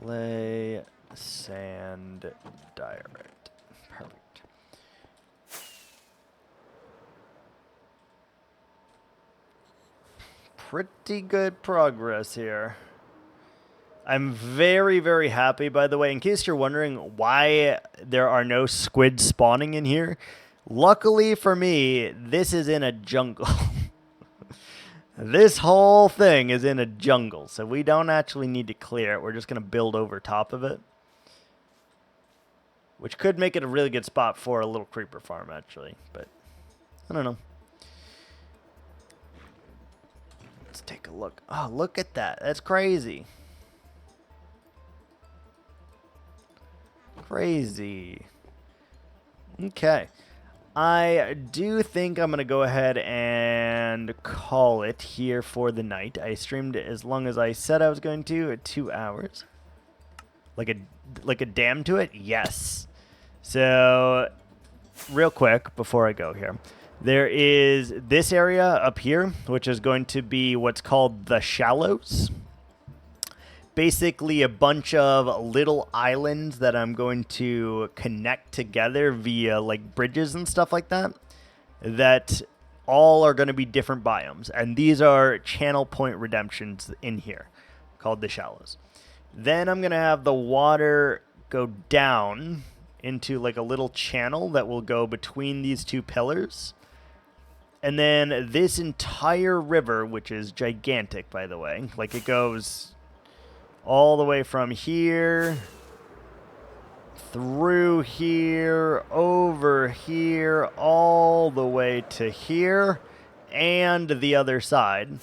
Clay, sand, diorite. Perfect. Pretty good progress here. I'm very, very happy, by the way. In case you're wondering why there are no squid spawning in here, luckily for me, this is in a jungle. This whole thing is in a jungle, so we don't actually need to clear it. We're just going to build over top of it, which could make it a really good spot for a little creeper farm, actually, but I don't know. Let's take a look. Oh, look at that. That's crazy. Crazy. Okay. I do think I'm going to go ahead and call it here for the night. I streamed as long as I said I was going to, at 2 hours. Like a dam to it? Yes. So, real quick before I go here. There is this area up here, which is going to be what's called the Shallows. Basically a bunch of little islands that I'm going to connect together via like bridges and stuff like that, that all are going to be different biomes. And these are channel point redemptions in here called the Shallows. Then I'm going to have the water go down into like a little channel that will go between these two pillars. And then this entire river, which is gigantic, by the way, like it goes all the way from here, through here, over here, all the way to here, and the other side,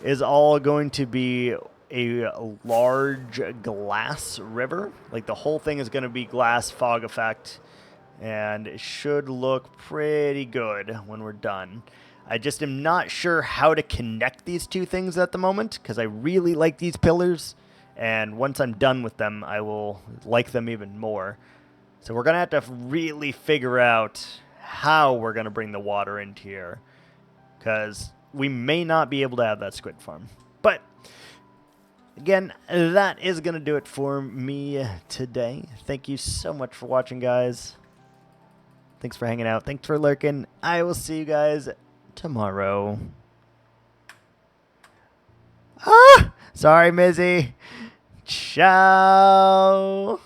is all going to be a large glass river. Like the whole thing is going to be glass fog effect, and it should look pretty good when we're done. I just am not sure how to connect these two things at the moment, because I really like these pillars. And once I'm done with them, I will like them even more. So we're going to have to really figure out how we're going to bring the water into here, because we may not be able to have that squid farm. But again, that is going to do it for me today. Thank you so much for watching, guys. Thanks for hanging out. Thanks for lurking. I will see you guys tomorrow. Ah! Sorry, Mizzy. Ciao.